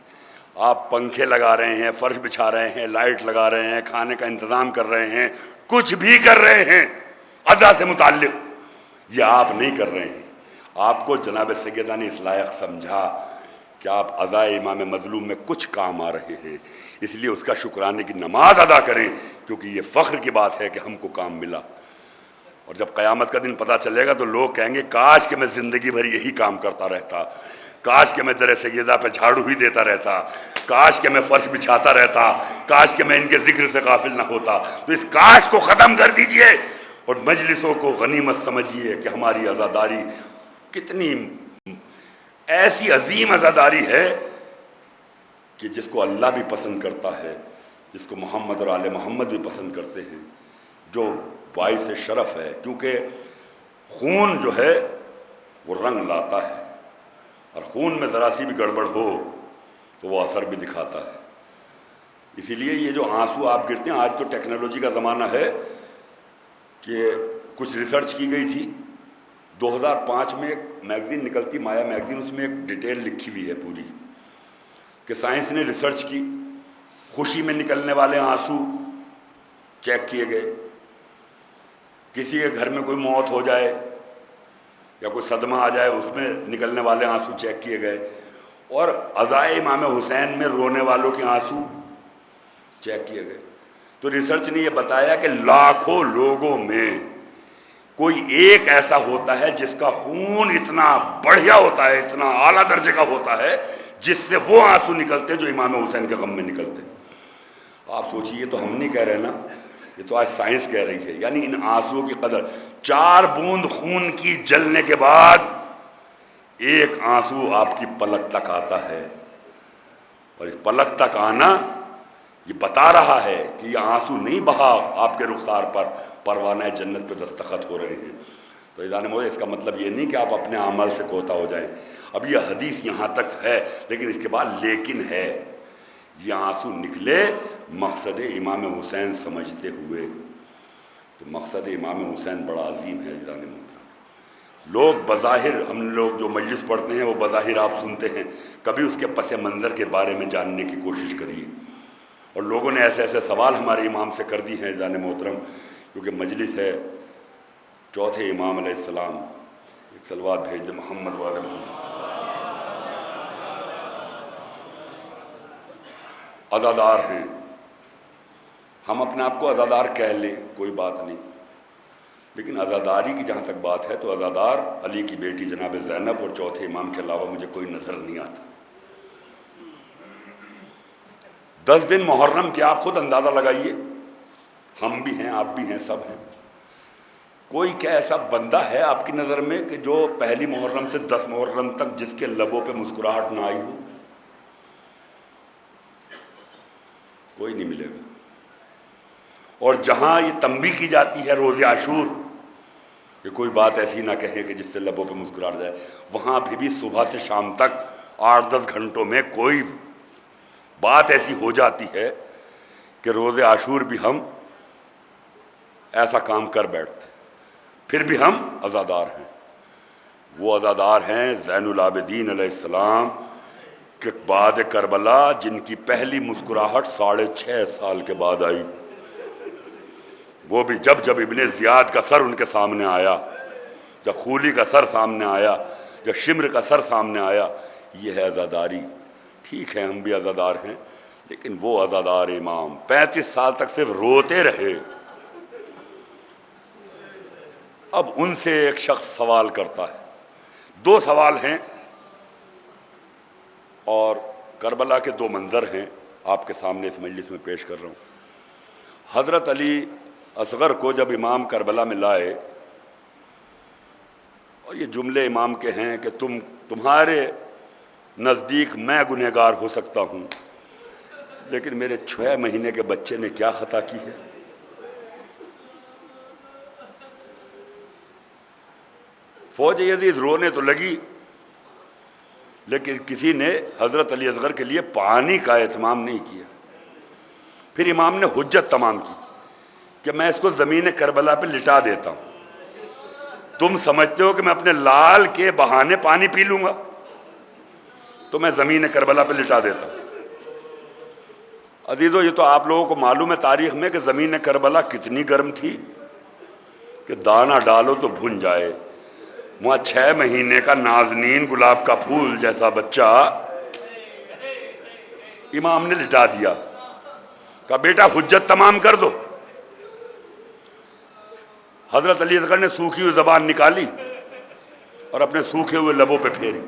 Speaker 9: آپ پنکھے لگا رہے ہیں، فرش بچھا رہے ہیں، لائٹ لگا رہے ہیں، کھانے کا انتظام کر رہے ہیں، کچھ بھی کر رہے ہیں اذا سے متعلق، یہ آپ نہیں کر رہے ہیں. آپ کو جناب سیدہ نے اس لائق سمجھا کہ آپ اذا امام مظلوم میں کچھ کام آ رہے ہیں، اس لیے اس کا شکرانے کی نماز ادا کریں، کیونکہ یہ فخر کی بات ہے کہ ہم کو کام ملا. اور جب قیامت کا دن پتہ چلے گا تو لوگ کہیں گے کاش کہ میں زندگی بھر یہی کام کرتا رہتا، کاش کہ میں در سیدہ پہ جھاڑو ہی دیتا رہتا، کاش کہ میں فرش بچھاتا رہتا، کاش کہ میں ان کے ذکر سے غافل نہ ہوتا. تو اس کاش کو ختم کر دیجئے اور مجلسوں کو غنیمت سمجھیے کہ ہماری عزاداری کتنی ایسی عظیم عزاداری ہے کہ جس کو اللہ بھی پسند کرتا ہے، جس کو محمد اور آل محمد بھی پسند کرتے ہیں، جو باعث شرف ہے. کیونکہ خون جو ہے وہ رنگ لاتا ہے، اور خون میں ذرا سی بھی گڑبڑ ہو تو وہ اثر بھی دکھاتا ہے. اسی لیے یہ جو آنسو آپ گرتے ہیں، آج تو ٹیکنالوجی کا زمانہ ہے کہ کچھ ریسرچ کی گئی تھی. 2005 میں ایک میگزین نکلتی مایا میگزین، اس میں ایک ڈیٹیل لکھی ہوئی ہے پوری کہ سائنس نے ریسرچ کی، خوشی میں نکلنے والے آنسو چیک کیے گئے، کسی کے گھر میں کوئی موت ہو جائے یا کوئی صدمہ آ جائے اس میں نکلنے والے آنسو چیک کیے گئے، اور عزائے امام حسین میں رونے والوں کے آنسو چیک کیے گئے. تو ریسرچ نے یہ بتایا کہ لاکھوں لوگوں میں کوئی ایک ایسا ہوتا ہے جس کا خون اتنا بڑھیا ہوتا ہے، اتنا اعلیٰ درجے کا ہوتا ہے، جس سے وہ آنسو نکلتے جو امام حسین کے غم میں نکلتے. آپ سوچیے، یہ تو ہم نہیں کہہ رہے نا، یہ تو آج سائنس کہہ رہی ہے. یعنی ان آنسوؤں کی قدر، 4 بوند خون کی جلنے کے بعد ایک آنسو آپ کی پلک تک آتا ہے، اور اس پلک تک آنا یہ بتا رہا ہے کہ یہ آنسو نہیں بہا آپ کے رخسار پر، پروانہ جنت پہ دستخط ہو رہے ہیں. تو اذان مولا، اس کا مطلب یہ نہیں کہ آپ اپنے عمل سے کوتا ہو جائیں. اب یہ حدیث یہاں تک ہے، لیکن اس کے بعد لیکن ہے. یہ آنسو نکلے مقصد امام حسین سمجھتے ہوئے. تو مقصد امام حسین بڑا عظیم ہے اذان محترم. لوگ بظاہر، ہم لوگ جو مجلس پڑھتے ہیں وہ بظاہر آپ سنتے ہیں، کبھی اس کے پس منظر کے بارے میں جاننے کی کوشش کریے. اور لوگوں نے ایسے ایسے سوال ہمارے امام سے کر دی ہیں اذان محترم، کیونکہ مجلس ہے چوتھے امام علیہ السلام. ایک صلوات بھیج دے محمد والے محمد. عزادار ہیں، ہم اپنے آپ کو عزادار کہہ لیں، کوئی بات نہیں، لیکن عزاداری کی جہاں تک بات ہے تو عزادار علی کی بیٹی جناب زینب اور چوتھے امام کے علاوہ مجھے کوئی نظر نہیں آتا. 10 دن محرم کے آپ خود اندازہ لگائیے، ہم بھی ہیں، آپ بھی ہیں، سب ہیں. کوئی کیا ایسا بندہ ہے آپ کی نظر میں کہ جو پہلی محرم سے 10 محرم تک جس کے لبوں پہ مسکراہٹ نہ آئی ہو؟ کوئی نہیں ملے گا. اور جہاں یہ تنبیہ کی جاتی ہے روز عاشور کہ کوئی بات ایسی نہ کہیں کہ جس سے لبوں پہ مسکراہٹ جائے، وہاں بھی صبح سے شام تک 8-10 گھنٹوں میں کوئی بات ایسی ہو جاتی ہے کہ روز عاشور بھی ہم ایسا کام کر بیٹھتے، پھر بھی ہم عزادار ہیں. وہ عزادار ہیں زین العابدین علیہ السلام کے بعد کربلا، جن کی پہلی مسکراہٹ 6.5 سال کے بعد آئی. وہ بھی جب ابن زیاد کا سر ان کے سامنے آیا، جب خولی کا سر سامنے آیا، جب شمر کا سر سامنے آیا. یہ ہے عزاداری. ٹھیک ہے ہم بھی عزادار ہیں، لیکن وہ عزادار امام 35 سال تک صرف روتے رہے. اب ان سے ایک شخص سوال کرتا ہے. 2 سوال ہیں اور کربلا کے 2 منظر ہیں آپ کے سامنے اس مجلس میں پیش کر رہا ہوں. حضرت علی اصغر کو جب امام کربلا میں لائے، اور یہ جملے امام کے ہیں کہ تمہارے نزدیک میں گنہگار ہو سکتا ہوں، لیکن میرے 6 مہینے کے بچے نے کیا خطا کی ہے؟ فوج یزید رونے تو لگی، لیکن کسی نے حضرت علی اصغر کے لیے پانی کا اہتمام نہیں کیا۔ پھر امام نے حجت تمام کی کہ میں اس کو زمین کربلا پہ لٹا دیتا ہوں، تم سمجھتے ہو کہ میں اپنے لال کے بہانے پانی پی لوں گا، تو میں زمین کربلا پہ لٹا دیتا ہوں۔ عزیزو، یہ تو آپ لوگوں کو معلوم ہے تاریخ میں کہ زمین کربلا کتنی گرم تھی کہ دانہ ڈالو تو بھن جائے۔ وہاں 6 مہینے کا نازنین گلاب کا پھول جیسا بچہ امام نے لٹا دیا، کہا بیٹا حجت تمام کر دو۔ حضرت علی اصغر نے سوکھی ہوئی زبان نکالی اور اپنے سوکھے ہوئے لبوں پہ پھیری۔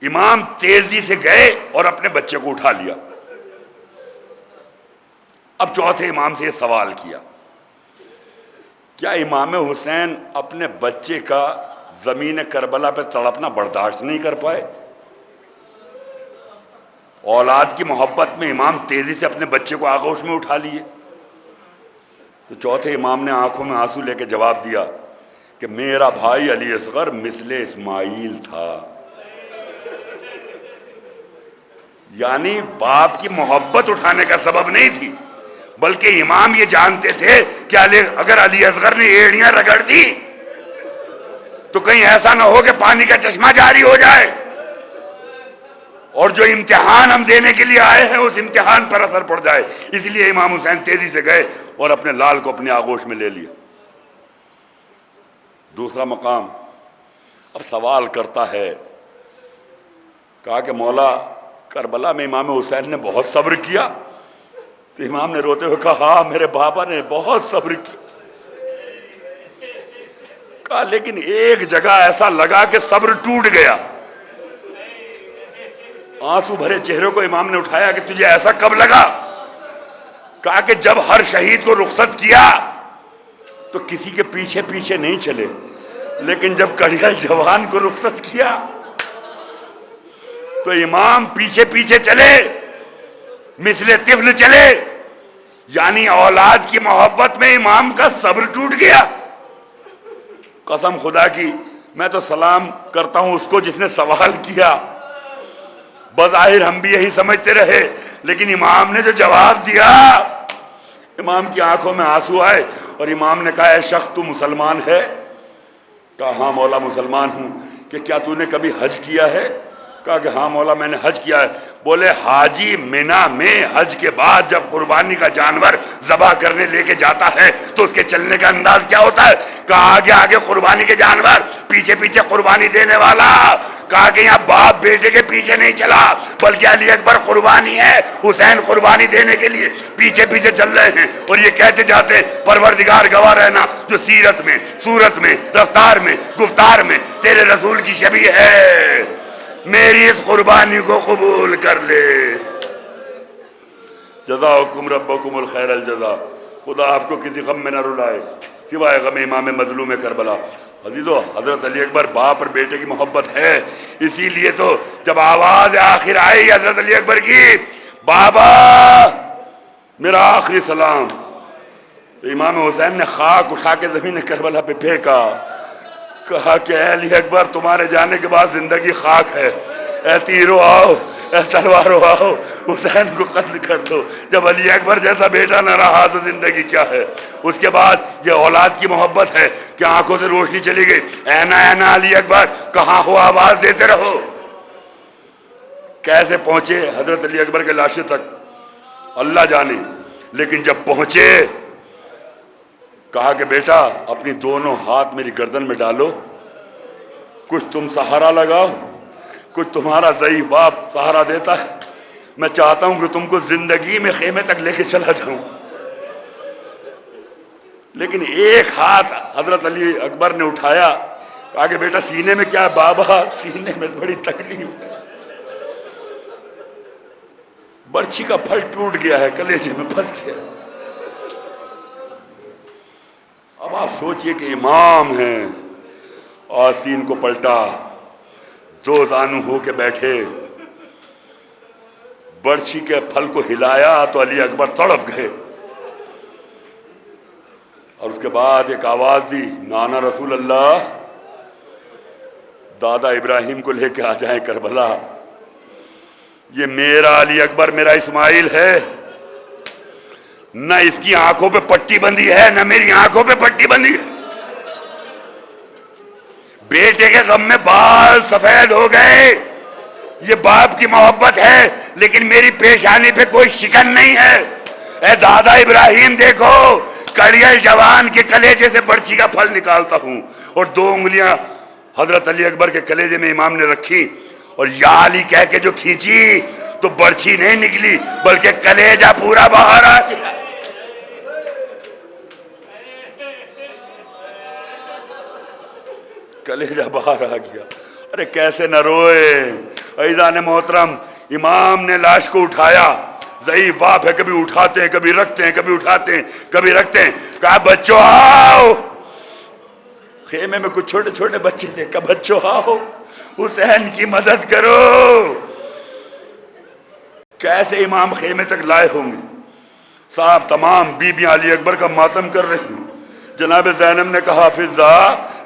Speaker 9: امام تیزی سے گئے اور اپنے بچے کو اٹھا لیا۔ اب چوتھے امام سے یہ سوال کیا، کیا امام حسین اپنے بچے کا زمین کربلا پہ تڑپنا برداشت نہیں کر پائے؟ اولاد کی محبت میں امام تیزی سے اپنے بچے کو آغوش میں اٹھا لیے۔ تو چوتھے امام نے آنکھوں میں آنسو لے کے جواب دیا کہ میرا بھائی علی اصغر مثل اسماعیل تھا، یعنی باپ کی محبت اٹھانے کا سبب نہیں تھی، بلکہ امام یہ جانتے تھے کہ اگر علی اصغر نے ایڑیاں رگڑ دی تو کہیں ایسا نہ ہو کہ پانی کا چشمہ جاری ہو جائے، اور جو امتحان ہم دینے کے لیے آئے ہیں اس امتحان پر اثر پڑ جائے۔ اس لیے امام حسین تیزی سے گئے اور اپنے لال کو اپنے آغوش میں لے لیا۔ دوسرا مقام اب سوال کرتا ہے، کہا کہ مولا کربلا میں امام حسین نے بہت صبر کیا؟ تو امام نے روتے ہوئے کہا ہاں میرے بابا نے بہت صبر کیا۔ کہا لیکن ایک جگہ ایسا لگا کہ صبر ٹوٹ گیا۔ آنسو بھرے چہرے کو امام نے اٹھایا کہ تجھے ایسا کب لگا؟ کہا کہ جب ہر شہید کو رخصت کیا تو کسی کے پیچھے پیچھے نہیں چلے، لیکن جب کڑیل جوان کو رخصت کیا تو امام پیچھے پیچھے چلے، مثل طفل چلے، یعنی اولاد کی محبت میں امام کا صبر ٹوٹ گیا۔ قسم خدا کی میں تو سلام کرتا ہوں اس کو جس نے سوال کیا۔ بظاہر ہم بھی یہی سمجھتے رہے، لیکن امام نے جو جواب دیا، امام کی آنکھوں میں آنسو آئے اور امام نے کہا اے شخص تو مسلمان ہے؟ کہا ہاں مولا مسلمان ہوں۔ کہ کیا تو نے کبھی حج کیا ہے؟ کہا کہ ہاں مولا میں نے حج کیا ہے۔ بولے حاجی مینا میں حج کے بعد جب قربانی کا جانور ذبح کرنے لے کے جاتا ہے تو اس کے چلنے کا انداز کیا ہوتا ہے؟ کہا آگے آگے قربانی کے جانور، پیچھے پیچھے قربانی دینے والا۔ کہا کہ یہاں باپ بیٹے کے پیچھے نہیں چلا، بلکہ علی اکبر قربانی ہے، حسین قربانی دینے کے لیے پیچھے پیچھے چل رہے ہیں، اور یہ کہتے جاتے ہیں پروردگار گواہ رہنا جو سیرت میں، صورت میں، رفتار میں، گفتار میں تیرے رسول کی شبیہ ہے، میری اس قربانی کو قبول کر لے۔ جزاکم ربکم الخیر الجزا۔ خدا آپ کو کسی غم میں نہ رلائے سوائے غم امام مظلوم کربلا۔ عزیزو، حضرت علی اکبر باپ اور بیٹے کی محبت ہے، اسی لیے تو جب آواز آخر آئی حضرت علی اکبر کی، بابا میرا آخری سلام، تو امام حسین نے خاک اٹھا کے زمین کربلا پہ پھینکا۔ کہا کہ اے علی اکبر تمہارے جانے کے بعد زندگی خاک ہے، اے تیرو آؤ، اے تلوارو آؤ، حسین کو قتل کر دو۔ جب علی اکبر جیسا بیٹا نہ رہا تو زندگی کیا ہے؟ اس کے بعد یہ اولاد کی محبت ہے کہ آنکھوں سے روشنی چلی گئی، اینا اینا علی اکبر کہاں ہو، آواز دیتے رہو۔ کیسے پہنچے حضرت علی اکبر کے لاشے تک اللہ جانے، لیکن جب پہنچے کہا کہ بیٹا اپنی دونوں ہاتھ میری گردن میں ڈالو، کچھ تم سہارا لگاؤ، کچھ تمہارا ضعیف باپ سہارا دیتا ہے، میں چاہتا ہوں کہ تم کو زندگی میں خیمے تک لے کے چلا جاؤں۔ لیکن ایک ہاتھ حضرت علی اکبر نے اٹھایا، کہا کہ بیٹا سینے میں کیا ہے؟ بابا سینے میں بڑی تکلیف ہے، برچھی کا پھل ٹوٹ گیا ہے، کلیجے میں پھنس گیا۔ اب آپ سوچئے کہ امام ہیں، آستین کو پلٹا، دو زانو ہو کے بیٹھے، برچھی کے پھل کو ہلایا تو علی اکبر تڑپ گئے، اور اس کے بعد ایک آواز دی، نانا رسول اللہ دادا ابراہیم کو لے کے آ جائیں کربلا. یہ میرا علی اکبر، میرا اسماعیل ہے. نہ اس کی آنکھوں پہ پٹی بندھی ہے، نہ میری آنکھوں پہ پٹی بندھی ہے. بیٹے کے غم میں بال سفید ہو گئے. یہ باپ کی محبت ہے، لیکن میری پیشانی پہ کوئی شکن نہیں ہے. اے دادا ابراہیم دیکھو، کڑیل جوان کے کلیجے سے برچی کا پھل نکالتا ہوں، اور 2 انگلیاں حضرت علی اکبر کے کلیجے میں امام نے رکھی، اور یا علی کہہ کے جو کھینچی تو برچی نہیں نکلی بلکہ کلیجہ پورا باہر آ گیا. کلیجہ باہر آ گیا. ارے کیسے نہ روئے عزیزان محترم. امام نے لاش کو اٹھایا. ضعیف باپ ہے، کبھی اٹھاتے ہیں، کبھی رکھتے ہیں، کبھی اٹھاتے ہیں، کبھی رکھتے ہیں. کہا بچوں آؤ. خیمے میں کچھ چھوٹے چھوٹے بچے تھے. کہا بچوں آؤ، حسین کی مدد کرو. کیسے امام خیمے تک لائے ہوں گے؟ صاحب تمام بیبیاں علی اکبر کا ماتم کر رہی ہیں. جناب زینب نے کہا فضا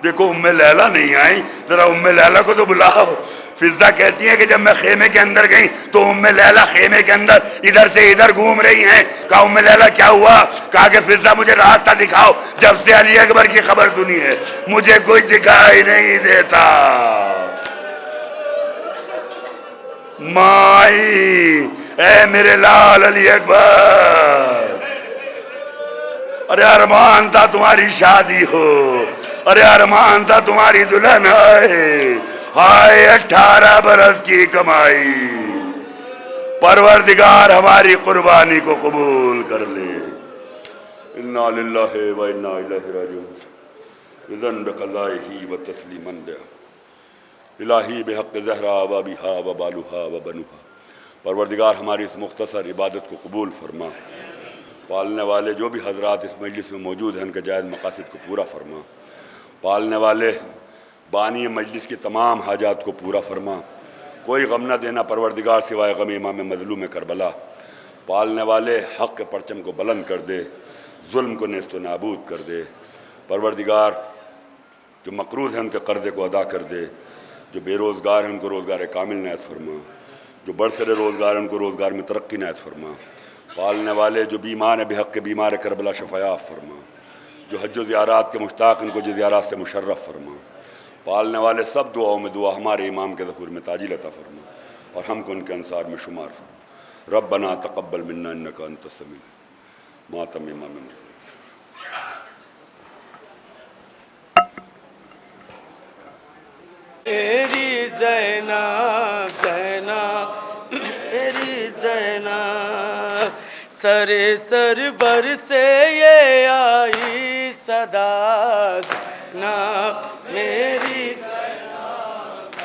Speaker 9: دیکھو ام لیلہ نہیں آئی، ذرا ام لیلہ کو تو بلاؤ. فضا کہتی ہے کہ جب میں خیمے کے اندر گئی تو ام لیلہ خیمے کے اندر ادھر سے ادھر گھوم رہی ہیں. کہا ام لیلہ کیا ہوا؟ کہا کہ فضا مجھے راستہ دکھاؤ، جب سے علی اکبر کی خبر سنی ہے مجھے کوئی دکھائی نہیں دیتا. مائی اے میرے لال علی اکبر، ارے ارمان تھا تمہاری شادی ہو، ارے ارمان تھا تمہاری دلہن آئے. ہائے 18 برس کی کمائی، پروردگار ہماری قربانی کو قبول کر لے. انا للہ و انا الیہ راجعون. اذن بقضائہ و تسلیما الہی بحق زہرا و بہا و بالہا و بنوہا. پروردگار ہماری اس مختصر عبادت کو قبول فرما. پالنے والے جو بھی حضرات اس مجلس میں موجود ہیں ان کے جائز مقاصد کو پورا فرما. پالنے والے بانی مجلس کی تمام حاجات کو پورا فرما. کوئی غم نہ دینا پروردگار سوائے غم امام مظلوم کربلا. پالنے والے حق کے پرچم کو بلند کر دے، ظلم کو نیست و نابود کر دے. پروردگار جو مقروض ہیں ان کے قرضے کو ادا کر دے. جو بے روزگار ہیں ان کو روزگار کامل عنایت فرما. جو برسر روزگار ہیں ان کو روزگار میں ترقی عنایت فرما. پالنے والے جو بیمار ہیں بحق کے بیمار کربلا شفایاب فرما. جو حج و زیارات کے مشتاق ان کو زیارات سے مشرف فرما. پالنے والے سب دعاؤں میں دعا ہمارے امام کے ظہور میں تاجیل عطا فرما، اور ہم کو ان کے انصار میں شمار فرما. ربنا تقبل منا انک انت السمیع. ماتم امام مظلوم.
Speaker 1: میری زینب زینب میری زینب، سر سرور سے یہ آئی صدا زینب میری زینب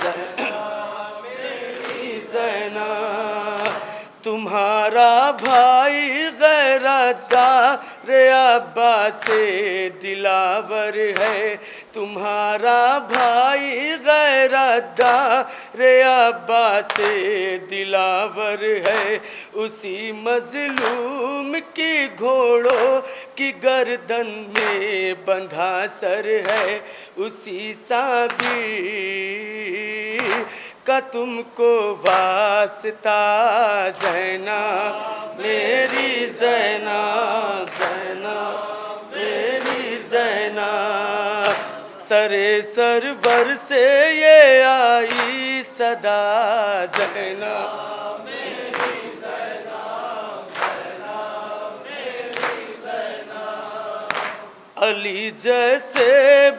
Speaker 1: میری زینب. تمہارا بھائی غیرت دار عباس سے دلاور ہے. تمہارا بھائی غیرت دار عباس سے دلاور ہے. اسی مظلوم کی گھوڑوں کی گردن میں بندھا سر ہے. اسی صابر کا تم کو واسطہ زینب میری زینب زینب میری زینب. سر سرور سے یہ آئی صدا زینب میری زینب زینب میری زینب. علی جیسے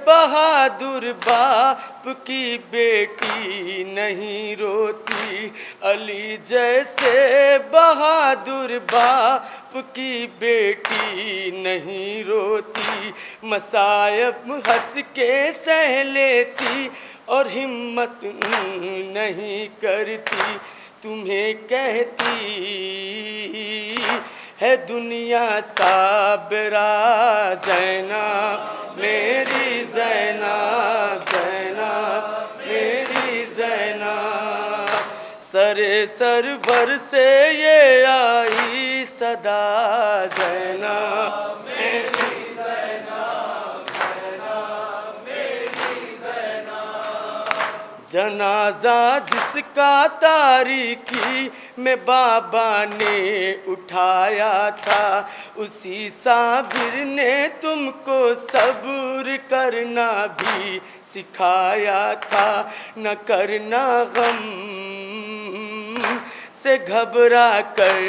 Speaker 1: بہادر باپ کی بیٹی نہیں روتی. علی جیسے بہادر باپ کی بیٹی نہیں روتی. مصائب ہنس کے سہ لیتی اور ہمت نہیں کرتی. تمہیں کہتی ہے دنیا صابرہ زینب میری زینب زینب میری زینب. سر سرور سے یہ آئی صدا زینب میری زینب زینب میری زینب.
Speaker 10: جنازہ جس کا تاریکی میں بابا نے اٹھایا تھا، اسی صابر نے تم کو صبر کرنا بھی سکھایا تھا، نہ کرنا غم سے گھبرا کر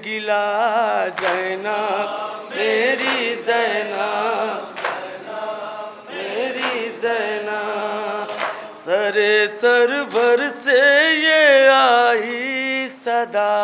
Speaker 10: گلا زینب میری زینب میری زینب، سر سرور سے یہ آئی صدا